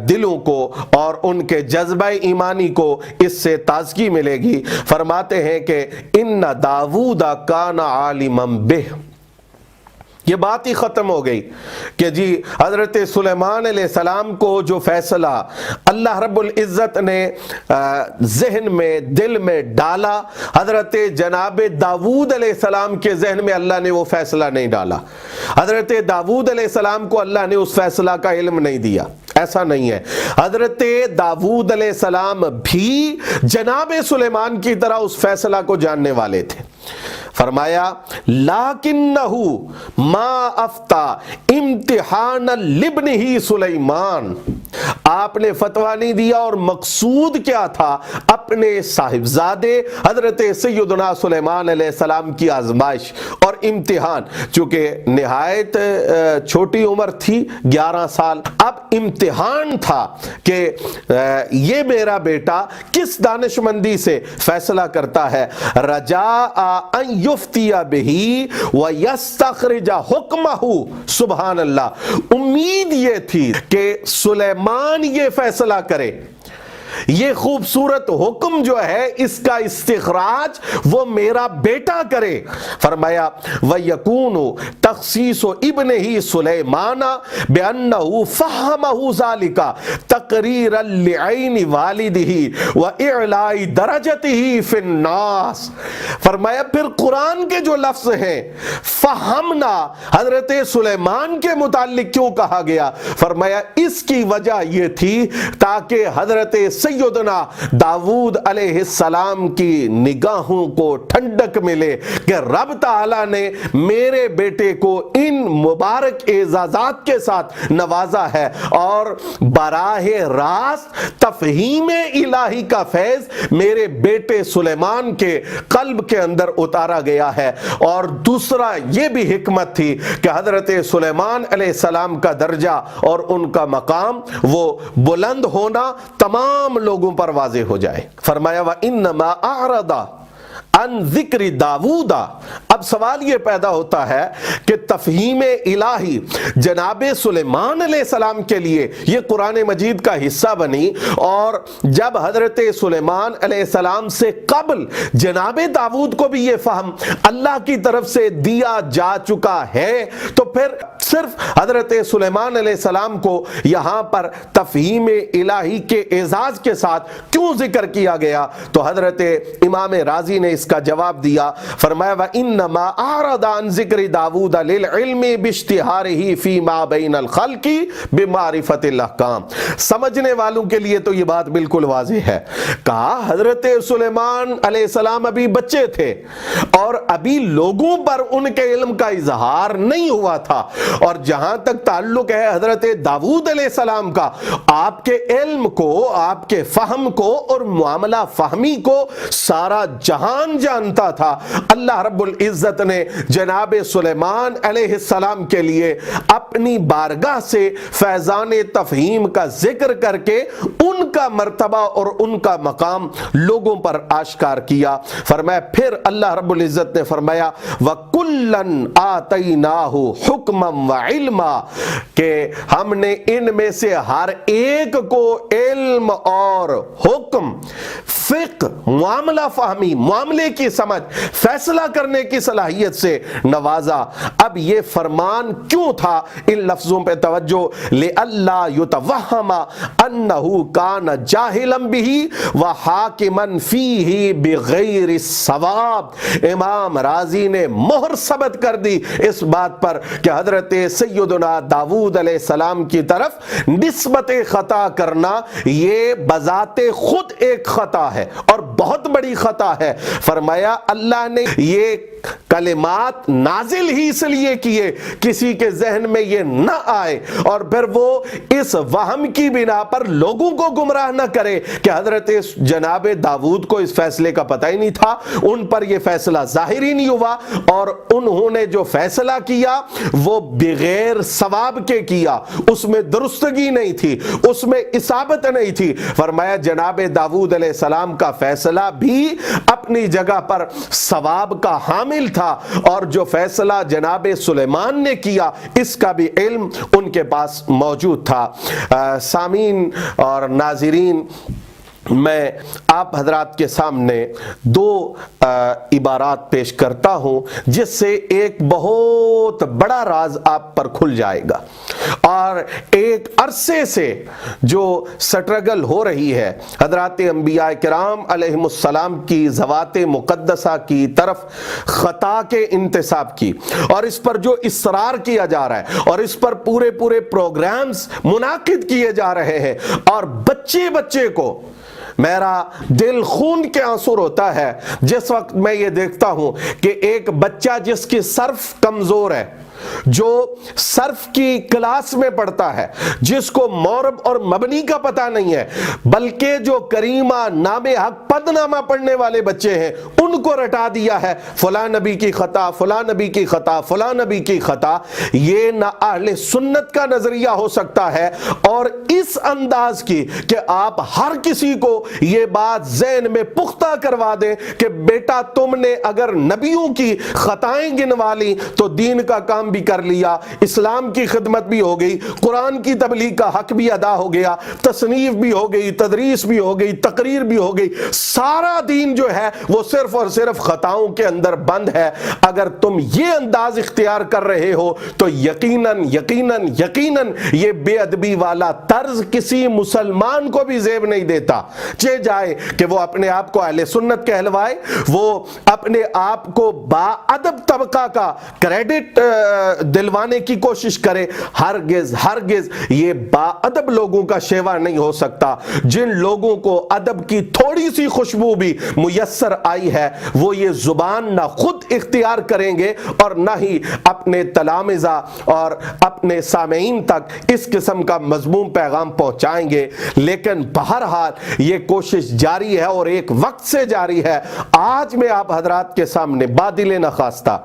دلوں کو اور ان کے جذبہ ایمانی کو اس سے تازگی ملے گی۔ فرماتے ہیں کہ ان داؤد کان عالما بہ، یہ بات ہی ختم ہو گئی کہ جی حضرت سلیمان علیہ السلام کو جو فیصلہ اللہ رب العزت نے ذہن میں دل میں ڈالا، حضرت جناب داؤد علیہ السلام کے ذہن میں اللہ نے وہ فیصلہ نہیں ڈالا. حضرت داؤد علیہ السلام کو اللہ نے اس فیصلہ کا علم نہیں دیا، ایسا نہیں ہے. حضرت داؤد علیہ السلام بھی جناب سلیمان کی طرح اس فیصلہ کو جاننے والے تھے. فرمایا لیکنہ ما افتا امتحان لابنہ سلیمان، آپ نے فتویٰ نہیں دیا اور مقصود کیا تھا؟ اپنے صاحبزادے حضرت سیدنا سلیمان علیہ السلام کی آزمائش اور امتحان. چونکہ نہایت چھوٹی عمر تھی، 11 سال. اب امتحان تھا کہ یہ میرا بیٹا کس دانشمندی سے فیصلہ کرتا ہے. رجاء ان یفتی بہ ویستخرج حکمہ، سبحان اللہ، امید یہ تھی کہ سلیمان یہ فیصلہ کرے، یہ خوبصورت حکم جو ہے اس کا استخراج وہ میرا بیٹا کرے. فرمایا وَيَكُونُ تَخْصِيصُ ابْنِهِ سُلَيْمَانَ بِأَنَّهُ فَهَّمَهُ ذَلِكَ تَقْرِيرًا لِعَيْنِ وَالِدِهِ وَإِعْلَاءِ دَرَجَتِهِ فِي النَّاسِ. فرمایا پھر قرآن کے جو لفظ ہیں فہمنا، حضرت سلیمان کے متعلق کیوں کہا گیا؟ فرمایا اس کی وجہ یہ تھی تاکہ حضرت سیدنا داؤد علیہ السلام کی نگاہوں کو ٹھنڈک ملے کہ رب تعالیٰ نے میرے بیٹے کو ان مبارک اعزازات کے ساتھ نوازا ہے اور براہ راست تفہیم الہی کا فیض میرے بیٹے سلیمان کے قلب کے اندر اتارا گیا ہے. اور دوسرا یہ بھی حکمت تھی کہ حضرت سلیمان علیہ السلام کا درجہ اور ان کا مقام وہ بلند ہونا تمام لوگوں پر واضح ہو جائے. فرمایا وَإِنَّمَا أَعْرَضَ عن ذکر داؤد. اب سوال یہ پیدا ہوتا ہے کہ تفہیم الہی جناب سلیمان علیہ السلام کے لیے یہ قرآن مجید کا حصہ بنی، اور جب حضرت سلیمان علیہ السلام سے قبل جناب داؤد کو بھی یہ فہم اللہ کی طرف سے دیا جا چکا ہے، تو پھر صرف حضرت سلیمان علیہ السلام کو یہاں پر تفہیم الہی کے اعزاز کے ساتھ کیوں ذکر کیا گیا؟ تو حضرت امام رازی نے اس کا جواب دیا. فرمایا وَإِنَّمَا أَعْرَضَ عَنْ ذِكْرِ دَاوُودَ لِلْعِلْمِ بِاشْتِهَارِهِ فِي مَا بَيْنَ الْخَلْقِ بِمَعْرِفَةِ الْأَحْكَامِ. سمجھنے والوں کے لیے تو یہ بات بالکل واضح ہے. کہا حضرت سلیمان علیہ السلام ابھی بچے تھے اور ابھی لوگوں پر ان کے علم کا اظہار نہیں ہوا تھا، اور جہاں تک تعلق ہے حضرت داؤد علیہ السلام کا، آپ کے علم کو، آپ کے فہم کو اور معاملہ فہمی کو سارا جہان جانتا تھا. اللہ رب العزت نے جناب سلیمان علیہ السلام کے لیے اپنی بارگاہ سے فیضان تفہیم کا ذکر کر کے ان کا مرتبہ اور ان کا مقام لوگوں پر آشکار کیا. فرمایا پھر اللہ رب العزت نے فرمایا وَكُلًّا آتَيْنَاهُ حُكْمًا وَعِلْمًا، کہ ہم نے ان میں سے ہر ایک کو علم اور حکم، فقہ، معاملہ فہمی، معاملے کی سمجھ، فیصلہ کرنے کی صلاحیت سے نوازا. اب یہ فرمان کیوں تھا؟ ان لفظوں پہ توجہ، لِأَلَّا يُتَوَهَّمَ أَنَّهُ كَانَ جَاهِلًا بِهِ وَحَاكِمًا فِيهِ بِغَيْرِ الصَّوَابِ. امام رازی نے مہر ثبت کر دی اس بات پر کہ حضرت سیدنا داؤد علیہ السلام کی طرف نسبت خطا کرنا یہ بذات خود ایک خطا ہے اور بہت بڑی خطا ہے. فرمایا اللہ نے یہ کلمات نازل ہی اس لیے کیے کسی کے ذہن میں یہ نہ آئے اور پھر وہ اس وہم کی بنا پر لوگوں کو گمراہ نہ کرے کہ حضرت جناب داؤد کو اس فیصلے کا پتہ ہی نہیں تھا، ان پر یہ فیصلہ ظاہر ہی نہیں ہوا، اور انہوں نے جو فیصلہ کیا وہ بغیر ثواب کے کیا، اس میں درستگی نہیں تھی، اس میں اصابت نہیں تھی. فرمایا جناب داؤد علیہ السلام کا فیصلہ بھی اپنی جگہ پر ثواب کا حامل تھا، اور جو فیصلہ جناب سلیمان نے کیا اس کا بھی علم ان کے پاس موجود تھا. سامعین اور ناظرین، میں آپ حضرات کے سامنے دو عبارات پیش کرتا ہوں جس سے ایک بہت بڑا راز آپ پر کھل جائے گا، اور ایک عرصے سے جو سٹرگل ہو رہی ہے حضرات انبیاء کرام علیہم السلام کی ذوات مقدسہ کی طرف خطا کے انتساب کی، اور اس پر جو اصرار کیا جا رہا ہے اور اس پر پورے پروگرامز منعقد کیے جا رہے ہیں، اور بچے کو میرا دل خون کے آنسو ہوتا ہے جس وقت میں یہ دیکھتا ہوں کہ ایک بچہ جس کی صرف کمزور ہے، جو صرف کی کلاس میں پڑھتا ہے، جس کو مورب اور مبنی کا پتہ نہیں ہے، بلکہ جو کریمہ نام حق پد نامہ پڑھنے والے بچے ہیں ان کو رٹا دیا ہے فلاں نبی کی خطا، فلاں نبی کی خطا، فلاں نبی کی خطا۔ یہ نہ اہل سنت کا نظریہ ہو سکتا ہے، اور اس انداز کی کہ آپ ہر کسی کو یہ بات ذہن میں پختہ کروا دیں کہ بیٹا تم نے اگر نبیوں کی خطائیں گنوا لی تو دین کا کام بھی کر لیا، اسلام کی خدمت بھی ہو گئی، قرآن کی تبلیغ کا حق بھی ادا ہو گیا، تصنیف بھی ہو گئی، تدریس بھی ہو گئی، تقریر بھی ہو گئی، سارا دین جو ہے وہ صرف اور صرف خطاؤں کے اندر بند ہے۔ اگر تم یہ انداز اختیار کر رہے ہو تو یقیناً یہ بے ادبی والا طرز کسی مسلمان کو بھی زیب نہیں دیتا، چاہے جائے کہ وہ اپنے آپ کو اہل سنت کہلوائے، وہ اپنے آپ کو با ادب طبقہ کا کریڈٹ دلوانے کی کوشش کرے، ہرگز یہ با ادب لوگوں کا شیوا نہیں ہو سکتا۔ جن لوگوں کو ادب کی تھوڑی سی خوشبو بھی میسر آئی ہے وہ یہ زبان نہ خود اختیار کریں گے اور نہ ہی اپنے تلامذہ اور اپنے سامعین تک اس قسم کا مضمون پیغام پہنچائیں گے۔ لیکن بہرحال یہ کوشش جاری ہے اور ایک وقت سے جاری ہے۔ آج میں آپ حضرات کے سامنے بادل نخواستہ،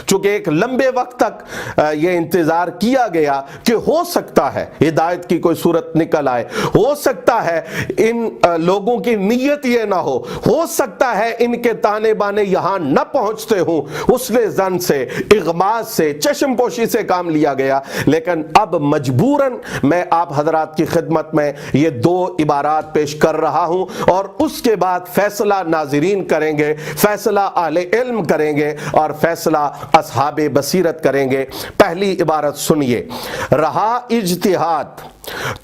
چونکہ ایک لمبے وقت تک یہ انتظار کیا گیا کہ ہو سکتا ہے ہدایت کی کوئی صورت نکل آئے، ہو سکتا ہے ان لوگوں کی نیت یہ نہ ہو سکتا ہے ان کے تانے بانے یہاں نہ پہنچتے ہوں، حسن ظن سے، اغماض سے، چشم پوشی سے کام لیا گیا، لیکن اب مجبوراً میں آپ حضرات کی خدمت میں یہ دو عبارات پیش کر رہا ہوں، اور اس کے بعد فیصلہ ناظرین کریں گے، فیصلہ اہل علم کریں گے، اور فیصلہ اصحاب بصیرت کریں گے۔ پہلی عبارت سنیے، رہا اجتہاد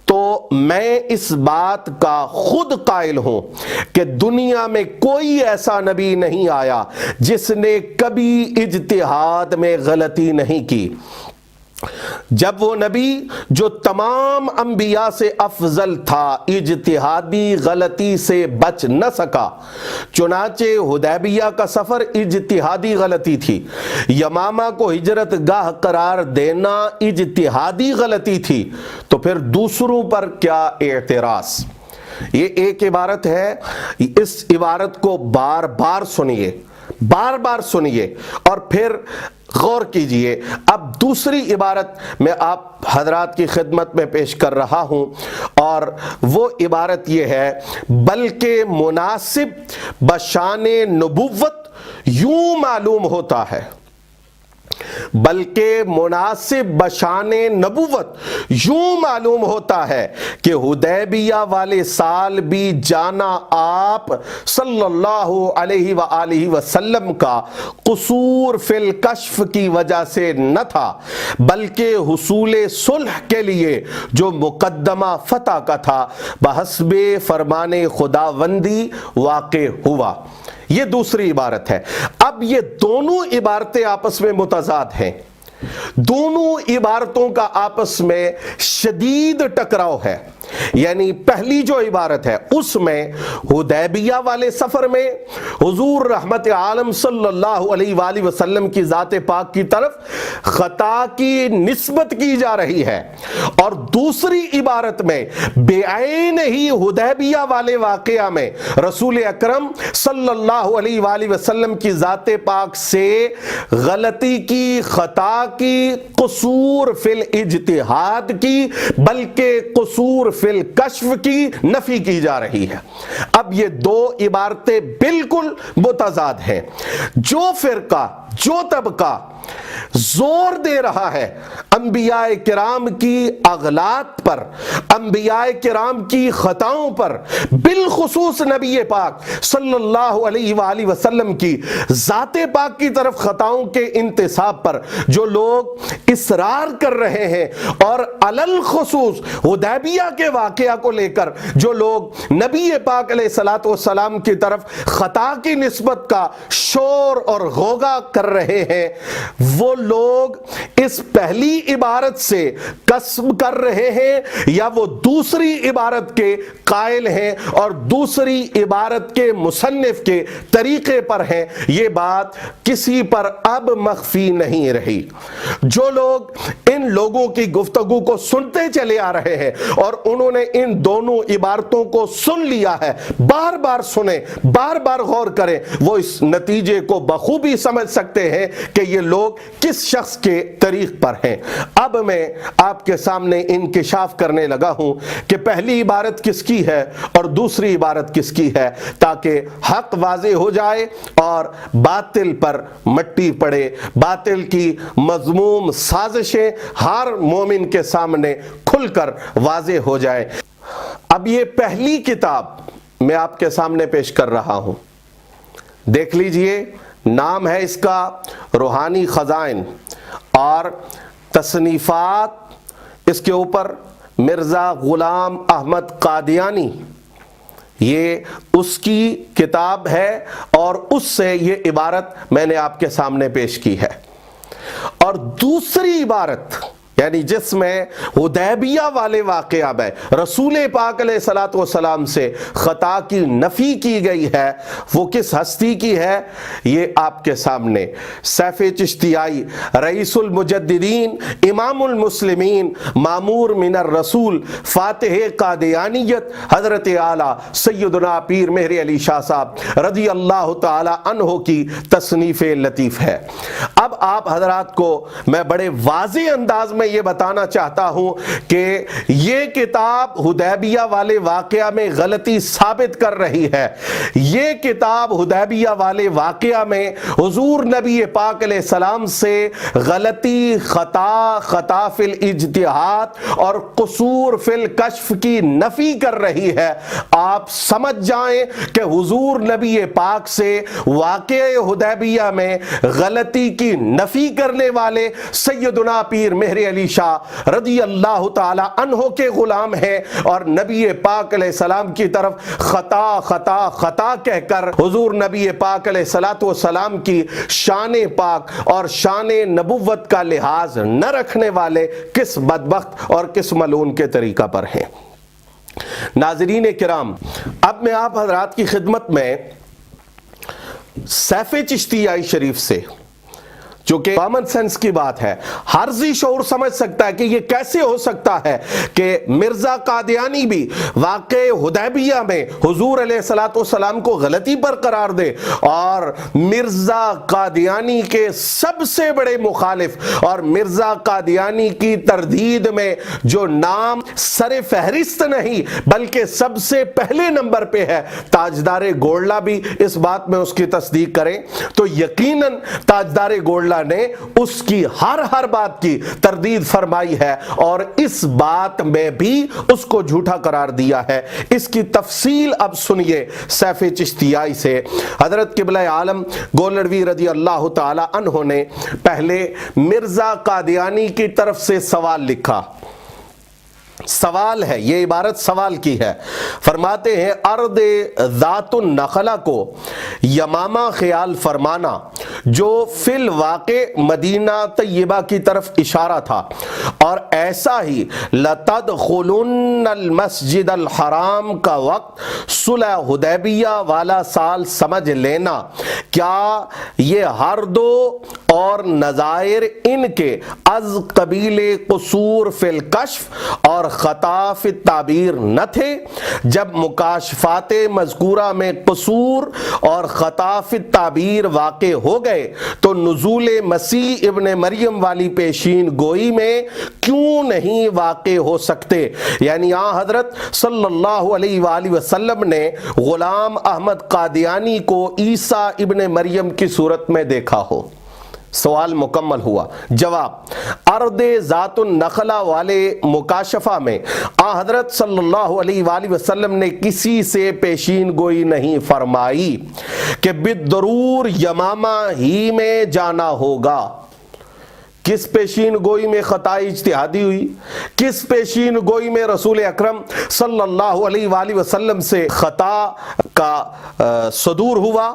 تو میں اس بات کا خود قائل ہوں کہ دنیا میں کوئی ایسا نبی نہیں آیا جس نے کبھی اجتہاد میں غلطی نہیں کی۔ جب وہ نبی جو تمام انبیاء سے افضل تھا اجتہادی غلطی سے بچ نہ سکا، چنانچہ حدیبیہ کا سفر اجتہادی غلطی تھی، یمامہ کو ہجرت گاہ قرار دینا اجتہادی غلطی تھی، تو پھر دوسروں پر کیا اعتراض؟ یہ ایک عبارت ہے، اس عبارت کو بار بار سنیے اور پھر غور کیجئے۔ اب دوسری عبارت میں آپ حضرات کی خدمت میں پیش کر رہا ہوں، اور وہ عبارت یہ ہے، بلکہ مناسب بشان نبوت یوں معلوم ہوتا ہے، بلکہ مناسب بشان نبوت یوں معلوم ہوتا ہے کہ حدیبیہ والے سال بھی جانا آپ صلی اللہ علیہ وآلہ وسلم کا قصور فی الکشف کی وجہ سے نہ تھا، بلکہ حصول صلح کے لیے جو مقدمہ فتح کا تھا بحسب فرمان خداوندی واقع ہوا۔ یہ دوسری عبارت ہے۔ اب یہ دونوں عبارتیں آپس میں متضاد ہیں، دونوں عبارتوں کا آپس میں شدید ٹکراؤ ہے۔ یعنی پہلی جو عبارت ہے اس میں حدیبیہ والے سفر میں حضور رحمت عالم صلی اللہ علیہ وآلہ وسلم کی ذات پاک کی طرف خطا کی نسبت کی جا رہی ہے، اور دوسری عبارت میں بعین ہی حدیبیہ والے واقعہ میں رسول اکرم صلی اللہ علیہ وآلہ وسلم کی ذات پاک سے غلطی کی، خطا کی، قصور فی الاجتہاد کی، بلکہ قصور فی الکشف کی نفی کی جا رہی ہے۔ اب یہ دو عبارتیں بالکل متضاد ہیں۔ جو فرقہ، جو طبقہ زور دے رہا ہے انبیاء کرام کی اغلاط پر، انبیاء کرام کی خطاؤں پر، بالخصوص نبی پاک صلی اللہ علیہ وآلہ وسلم کی ذات پاک کی طرف خطاؤں کے انتساب پر جو لوگ اصرار کر رہے ہیں، اور علل خصوص حدیبیہ کے واقعہ کو لے کر جو لوگ نبی پاک علیہ الصلوۃ والسلام کی طرف خطا کی نسبت کا شور اور غوغا کر رہے ہیں، وہ لوگ اس پہلی عبارت سے قسم کر رہے ہیں یا وہ دوسری عبارت کے قائل ہیں اور دوسری عبارت کے مصنف کے طریقے پر ہیں، یہ بات کسی پر اب مخفی نہیں رہی۔ جو لوگ ان لوگوں کی گفتگو کو سنتے چلے آ رہے ہیں اور انہوں نے ان دونوں عبارتوں کو سن لیا ہے، بار بار سنیں، بار بار غور کریں، وہ اس نتیجے کو بخوبی سمجھ سکتے ہیں کہ یہ لوگ کس شخص کے طریق پر ہیں۔ اب میں آپ کے سامنے انکشاف کرنے لگا ہوں کہ پہلی عبارت کس کی ہے اور دوسری عبارت کس کی ہے، تاکہ حق واضح ہو جائے اور باطل پر مٹی پڑے، باطل کی مذموم سازشیں ہر مومن کے سامنے کھل کر واضح ہو جائے۔ اب یہ پہلی کتاب میں آپ کے سامنے پیش کر رہا ہوں، دیکھ لیجئے، نام ہے اس کا روحانی خزائن، اور تصنیفات اس کے اوپر مرزا غلام احمد قادیانی، یہ اس کی کتاب ہے اور اس سے یہ عبارت میں نے آپ کے سامنے پیش کی ہے۔ اور دوسری عبارت یعنی جس میں حدیبیہ والے واقعہ میں رسول پاک علیہ الصلوۃ والسلام سے خطا کی نفی کی گئی ہے، وہ کس ہستی کی ہے؟ یہ آپ کے سامنے سیف چشتیائی، رئیس المجددین، امام المسلمین، مامور من الرسول، فاتح قادیانیت، حضرت اعلیٰ سیدنا پیر مہر علی شاہ صاحب رضی اللہ تعالی عنہ کی تصنیف لطیف ہے۔ اب آپ حضرات کو میں بڑے واضح انداز میں یہ بتانا چاہتا ہوں کہ یہ کتاب حدیبیہ والے واقعہ میں غلطی ثابت کر رہی ہے۔ یہ کتاب حدیبیہ والے واقعہ میں حضور نبی پاک علیہ السلام سے غلطی، خطا فی الاجتہاد اور قصور فی الکشف کی نفی کر رہی ہے۔ آپ سمجھ جائیں کہ حضور نبی پاک سے واقعہ حدیبیہ میں غلطی کی نفی کرنے والے سیدنا پیر مہر علی شاہ رضی اللہ تعالی عنہ کے غلام ہیں، اور نبی پاک علیہ السلام کی طرف خطا خطا خطا کہہ کر حضور نبی پاک علیہ الصلوۃ والسلام کی شان پاک اور شان نبوت کا لحاظ نہ رکھنے والے کس بدبخت اور کس ملعون کے طریقہ پر ہیں۔ ناظرین کرام، اب میں آپ حضرات کی خدمت میں سیف چشتیائی شریف سے، جو کہ کامن سینس کی بات ہے، ہر ذی شعور سمجھ سکتا ہے کہ یہ کیسے ہو سکتا ہے کہ مرزا قادیانی بھی واقع حدیبیہ میں حضور علیہ الصلوۃ والسلام کو غلطی پر قرار دے، اور مرزا قادیانی کے سب سے بڑے مخالف اور مرزا قادیانی کی تردید میں جو نام سر فہرست نہیں بلکہ سب سے پہلے نمبر پہ ہے، تاجدار گولڑا بھی اس بات میں اس کی تصدیق کریں تو یقیناً تاجدار گولڑا نے اس کی ہر بات کی تردید فرمائی ہے اور اس بات میں بھی اس کو جھوٹا قرار دیا ہے۔ اس کی تفصیل اب سنیے سیف چشتیائی سے۔ حضرت قبلہ عالم گولڑوی رضی اللہ تعالی عنہ نے پہلے مرزا قادیانی کی طرف سے سوال لکھا۔ سوال ہے، یہ عبارت سوال کی ہے، فرماتے ہیں ارض ذات النخلہ کو یمامہ خیال فرمانا، جو فی الواقع مدینہ طیبہ کی طرف اشارہ تھا، اور ایسا ہی لتدخلن المسجد الحرام کا وقت صلح حدیبیہ والا سال سمجھ لینا، کیا یہ ہر دو اور نظائر ان کے از قبیل قصور فی الکشف اور خطا فی التعبیر نہ تھے؟ جب مکاشفات مذکورہ میں قصور اور خطا فی التعبیر واقع ہو گئے تو نزول مسیح ابن مریم والی پیشین گوئی میں کیوں نہیں واقع ہو سکتے؟ یعنی حضرت صلی اللہ علیہ وآلہ وسلم نے غلام احمد قادیانی کو عیسیٰ ابن مریم کی صورت میں دیکھا ہو، سوال مکمل ہوا۔ جواب، ارض ذات النخلہ والے مکاشفہ میں حضرت صلی اللہ علیہ وآلہ وسلم نے کسی سے پیشین گوئی نہیں فرمائی کہ بالضرور یمامہ ہی میں جانا ہوگا۔ کس پیشین گوئی میں خطا اجتہادی ہوئی؟ کس پیشین گوئی میں رسول اکرم صلی اللہ علیہ وآلہ وسلم سے خطا کا صدور ہوا؟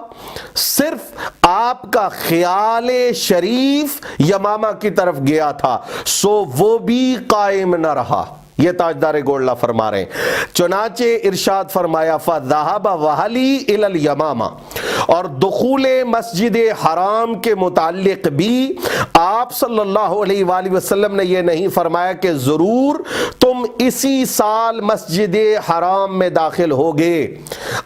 صرف آپ کا خیال شریف یمامہ کی طرف گیا تھا، سو وہ بھی قائم نہ رہا۔ یہ تاجدار گولڈا فرما رہے ہیں، چنانچہ ارشاد فرمایا فَذَهَبَ وَهَلِي إِلَى الْيَمَامَةِ، اور دخول مسجد حرام کے متعلق بھی آپ صلی اللہ علیہ وآلہ وسلم نے یہ نہیں فرمایا کہ ضرور تم اسی سال مسجد حرام میں داخل ہوگے۔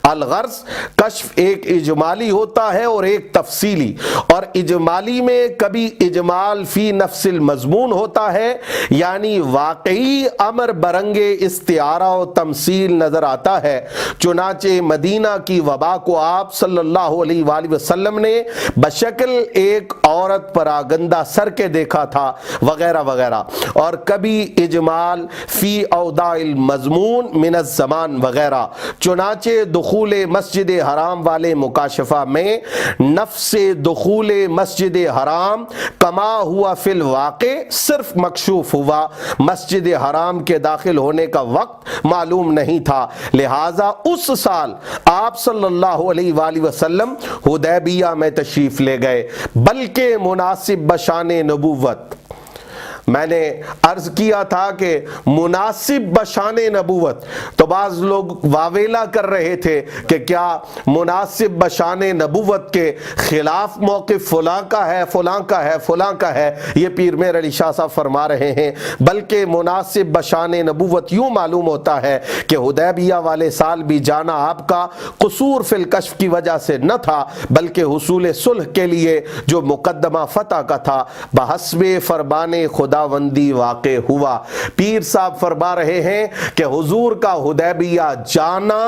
الغرض، کشف ایک اجمالی ہوتا ہے اور ایک تفصیلی، اور اجمالی میں کبھی اجمال فی نفس المضمون ہوتا ہے، یعنی واقعی امر برنگے استعارہ و تمثیل نظر آتا ہے۔ چنانچہ مدینہ کی وبا کو آپ صلی اللہ علیہ وآلہ وسلم نے بشکل ایک عورت پر آگندہ سر کے دیکھا تھا، وغیرہ وغیرہ، اور کبھی اجمال فی اوضاع المضمون من الزمان وغیرہ۔ چنانچہ دخول مسجد حرام والے مکاشفہ میں نفس دخول مسجد حرام کما ہوا فی الواقع صرف مکشوف ہوا، مسجد حرام کے داخل ہونے کا وقت معلوم نہیں تھا، لہٰذا اس سال آپ صلی اللہ علیہ وآلہ وسلم حدیبیہ میں تشریف لے گئے، بلکہ مناسب بشان نبوت۔ میں نے عرض کیا تھا کہ مناسب بشان نبوت، تو بعض لوگ واویلا کر رہے تھے کہ کیا مناسب بشان نبوت کے خلاف موقف فلاں کا ہے، فلاں کا ہے، فلاں کا ہے۔ یہ پیر مہر علی شاہ صاحب فرما رہے ہیں بلکہ مناسب بشان نبوت یوں معلوم ہوتا ہے کہ حدیبیہ والے سال بھی جانا آپ کا قصور فی الکشف کی وجہ سے نہ تھا، بلکہ حصول صلح کے لیے جو مقدمہ فتح کا تھا بحسب فرمان خداوندی واقع ہوا۔ پیر صاحب فرما رہے ہیں کہ حضور کا حدیبیہ جانا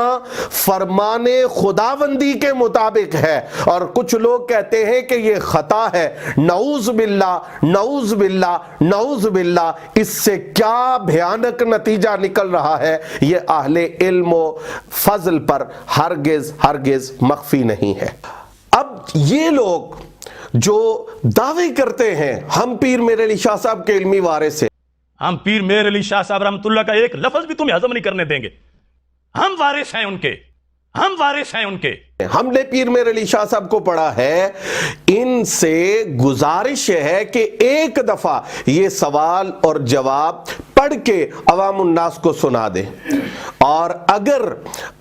فرمان خداوندی کے مطابق ہے، اور کچھ لوگ کہتے ہیں کہ یہ خطا ہے۔ نعوذ باللہ، نعوذ باللہ، نعوذ باللہ، اس سے کیا بھیانک نتیجہ نکل رہا ہے یہ اہل علم و فضل پر ہرگز ہرگز مخفی نہیں ہے۔ اب یہ لوگ جو دعوے کرتے ہیں ہم پیر مہر علی شاہ صاحب کے علمی وارث ہیں، ہم پیر مہر علی شاہ صاحب رحمۃ اللہ کا ایک لفظ بھی تمہیں ہضم نہیں کرنے دیں گے، ہم وارث ہیں ان کے، ہم وارث ہیں ان کے۔ ہم نے پیر مہر علی شاہ صاحب کو پڑھا ہے، ان سے گزارش ہے کہ ایک دفعہ یہ سوال اور جواب پڑھ کے عوام الناس کو سنا دے، اور اگر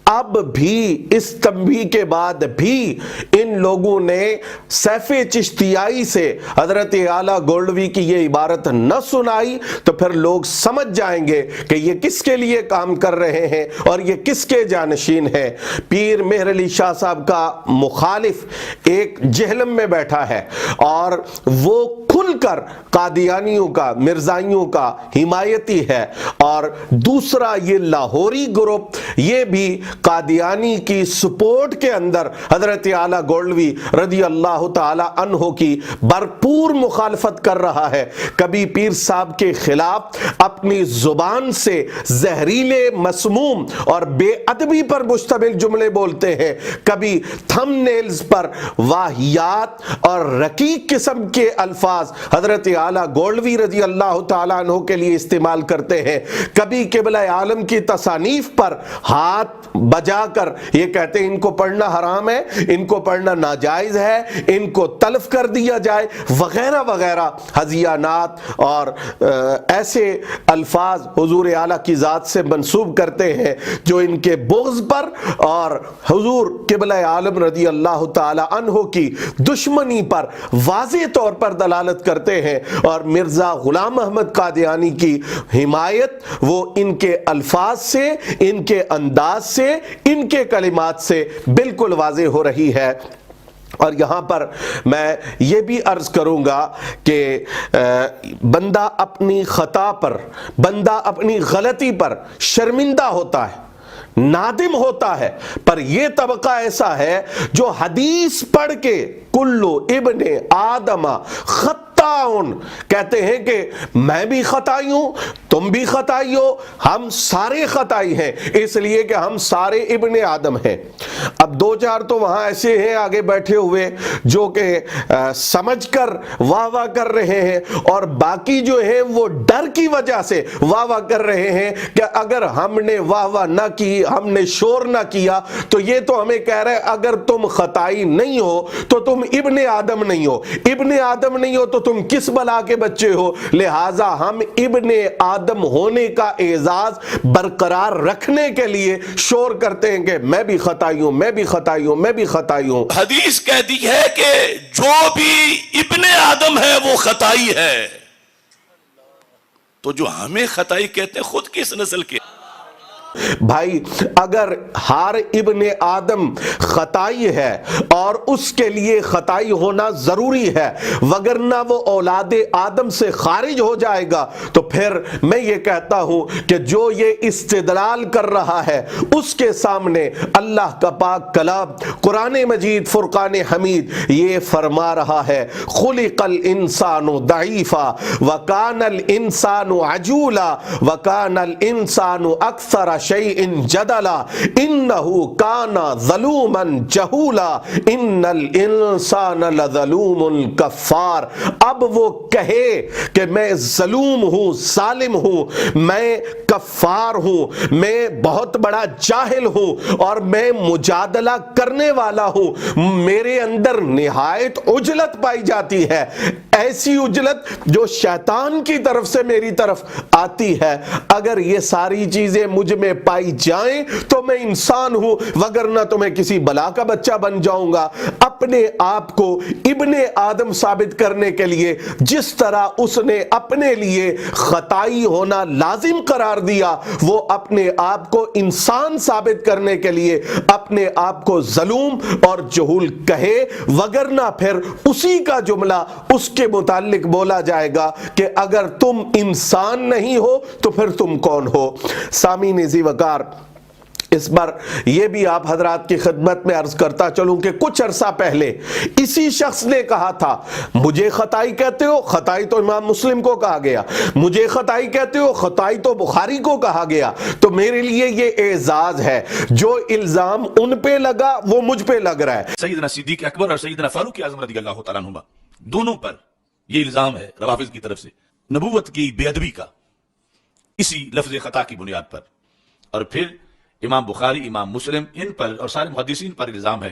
اب بھی اس تنبیہ کے بعد بھی ان لوگوں نے سیف چشتیائی سے حضرت اعلیٰ گولڈوی کی یہ عبارت نہ سنائی تو پھر لوگ سمجھ جائیں گے کہ یہ کس کے لیے کام کر رہے ہیں اور یہ کس کے جانشین ہیں۔ پیر مہر علی شاہ صاحب کا مخالف ایک جہلم میں بیٹھا ہے اور وہ کھل کر قادیانیوں کا، مرزائیوں کا حمایتی ہے، اور دوسرا یہ لاہوری گروپ یہ بھی قادیانی کی سپورٹ کے اندر حضرت اعلیٰ گولڈوی رضی اللہ تعالی عنہ کی بھرپور مخالفت کر رہا ہے۔ کبھی پیر صاحب کے خلاف اپنی زبان سے زہریلے، مسموم اور بے ادبی پر مشتمل جملے بولتے ہیں، کبھی تھم نیلز پر واہیات اور رقیق قسم کے الفاظ حضرت اعلیٰ گولڈوی رضی اللہ تعالیٰ عنہ کے لیے استعمال کرتے ہیں، کبھی قبلہ عالم کی تصانیف پر ہاتھ بجا کر یہ کہتے ہیں ان کو پڑھنا حرام ہے، ان کو پڑھنا ناجائز ہے، ان کو تلف کر دیا جائے، وغیرہ وغیرہ ہذیانات اور ایسے الفاظ حضور اعلیٰ کی ذات سے منسوب کرتے ہیں جو ان کے بغض پر اور حضور قبلہ عالم رضی اللہ تعالی عنہ کی دشمنی پر واضح طور پر دلالت کرتے ہیں، اور مرزا غلام احمد قادیانی کی حمایت وہ ان کے الفاظ سے، ان کے انداز سے، ان کے کلمات سے بالکل واضح ہو رہی ہے۔ اور یہاں پر میں یہ بھی عرض کروں گا کہ بندہ اپنی خطا پر، بندہ اپنی غلطی پر شرمندہ ہوتا ہے، نادم ہوتا ہے، پر یہ طبقہ ایسا ہے جو حدیث پڑھ کے کلو ابن آدم خطاؤن کہتے ہیں کہ میں بھی خطائی ہوں، تم بھی خطائی ہو، ہم سارے خطائی ہیں، اس لیے کہ ہم سارے ابن آدم ہیں۔ اب دو چار تو وہاں ایسے ہیں آگے بیٹھے ہوئے جو کہ سمجھ کر واہ واہ کر رہے ہیں، اور باقی جو ہیں وہ ڈر کی وجہ سے واہ واہ کر رہے ہیں کہ اگر ہم نے واہ واہ نہ کی، ہم نے شور نہ کیا تو یہ تو ہمیں کہہ رہے اگر تم خطائی نہیں ہو تو تم ابن آدم نہیں ہو، ابن آدم نہیں ہو تو تم کس بلا کے بچے ہو، لہٰذا ہم ابن آدم ہونے کا اعزاز برقرار رکھنے کے لیے شور کرتے ہیں کہ میں بھی خطائی ہوں، میں بھی خطائی ہوں، میں بھی خطائی ہوں۔ حدیث کہتی ہے کہ جو بھی ابن آدم ہے وہ خطائی ہے، تو جو ہمیں خطائی کہتے ہیں خود کس نسل کے؟ بھائی اگر ہر ابن آدم خطائی ہے اور اس کے لیے خطائی ہونا ضروری ہے وگرنہ وہ اولاد آدم سے خارج ہو جائے گا، تو پھر میں یہ کہتا ہوں کہ جو یہ استدلال کر رہا ہے اس کے سامنے اللہ کا پاک کلام قرآن مجید فرقان حمید یہ فرما رہا ہے خلق الانسان ضعیفا وکان الانسان عجولا وکان الانسان اکثر شیء جدلا انہو کانا ظلوما جہولا ان الانسان لظلوم کفار۔ اب وہ کہے کہ میں ظلوم ہوں، ظالم ہوں، میں کفار ہوں، میں بہت بڑا جاہل ہوں اور میں مجادلہ کرنے والا ہوں، میرے اندر نہایت عجلت پائی جاتی ہے، ایسی عجلت جو شیطان کی طرف سے میری طرف آتی ہے، اگر یہ ساری چیزیں مجھ میں پائی جائیں تو میں انسان ہوں وگرنہ تو میں کسی بلا کا بچہ بن جاؤں گا۔ اپنے آپ کو ابن آدم ثابت کرنے کے لیے جس طرح اس نے اپنے لیے خطائی ہونا لازم قرار دیا، وہ اپنے آپ کو انسان ثابت کرنے کے لیے اپنے آپ کو ظلوم اور جہول کہے، وگرنہ پھر اسی کا جملہ اس کے متعلق بولا جائے گا کہ اگر تم انسان نہیں ہو تو پھر تم کون ہو۔ سامعین ذی وقار، اس پر یہ بھی آپ حضرات کی خدمت میں عرض کرتا چلوں کہ کچھ عرصہ پہلے اسی شخص نے کہا تھا مجھے خطائی کہتے ہو، خطائی تو امام مسلم کو کہا گیا، مجھے خطائی کہتے ہو، خطائی تو بخاری کو کہا گیا، تو میرے لیے یہ اعزاز ہے، جو الزام ان پہ لگا وہ مجھ پہ لگ رہا ہے۔ سیدنا صدیق اکبر اور سیدنا فاروق اعظم رضی اللہ تعالیٰ عنہما دونوں پر یہ الزام ہے روافض کی طرف سے نبوت کی بے ادبی کا، اسی لفظ خطا کی بنیاد پر، اور پھر امام بخاری، امام مسلم، ان پر اور سارے محدثین پر الزام ہے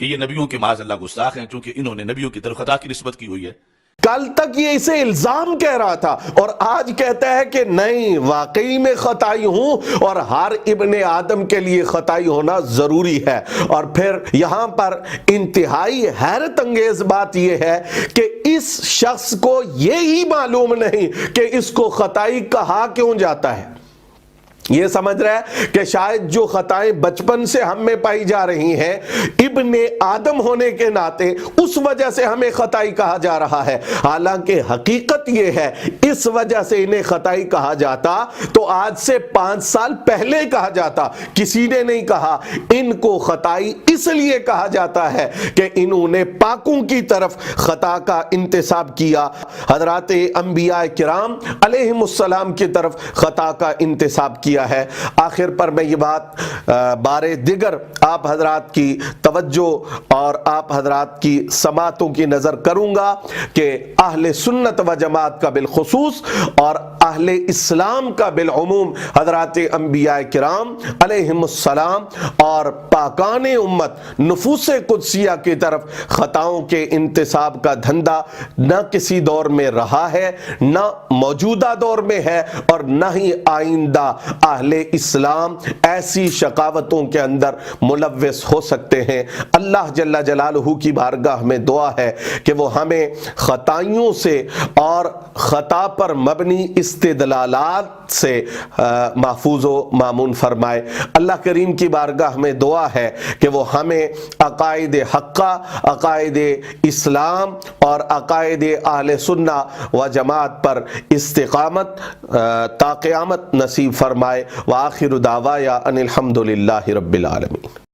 کہ یہ نبیوں کے معاذ اللہ گستاخ ہیں چونکہ انہوں نے نبیوں کی طرف خطا کی نسبت کی ہوئی ہے۔ کل تک یہ اسے الزام کہہ رہا تھا اور آج کہتا ہے کہ نہیں، واقعی میں خطائی ہوں اور ہر ابن آدم کے لیے خطائی ہونا ضروری ہے۔ اور پھر یہاں پر انتہائی حیرت انگیز بات یہ ہے کہ اس شخص کو یہی معلوم نہیں کہ اس کو خطائی کہا کیوں جاتا ہے۔ یہ سمجھ رہا ہے کہ شاید جو خطائیں بچپن سے ہم میں پائی جا رہی ہیں ابن آدم ہونے کے ناطے اس وجہ سے ہمیں خطائی کہا جا رہا ہے، حالانکہ حقیقت یہ ہے اس وجہ سے انہیں خطائی کہا جاتا تو آج سے 5 سال پہلے کہا جاتا، کسی نے نہیں کہا۔ ان کو خطائی اس لیے کہا جاتا ہے کہ انہوں نے پاکوں کی طرف خطا کا انتساب کیا، حضرات انبیاء کرام علیہم السلام کی طرف خطا کا انتساب کیا ہے۔ آخر پر میں یہ بات بارے دیگر آپ حضرات کی توجہ اور آپ حضرات کی سماعتوں کی نظر کروں گا کہ اہل سنت و جماعت کا بالخصوص اور اہل اسلام کا بالعموم حضرات انبیاء کرام علیہم السلام اور پاکان امت نفوس قدسیہ کی طرف خطاؤں کے انتساب کا دھندا نہ کسی دور میں رہا ہے، نہ موجودہ دور میں ہے، اور نہ ہی آئندہ اہل اسلام ایسی شقاوتوں کے اندر ملوث ہو سکتے ہیں۔ اللہ جل جلالہ کی بارگاہ میں دعا ہے کہ وہ ہمیں خطائیوں سے اور خطا پر مبنی استدلالات سے محفوظ و مامون فرمائے۔ اللہ کریم کی بارگاہ میں دعا ہے کہ وہ ہمیں عقائد حقہ، عقائد اسلام اور عقائد اہل سنہ و جماعت پر استقامت تا قیامت نصیب فرمائے۔ فرمائے۔ وآخر دعوایا ان الحمدللہ رب العالمین۔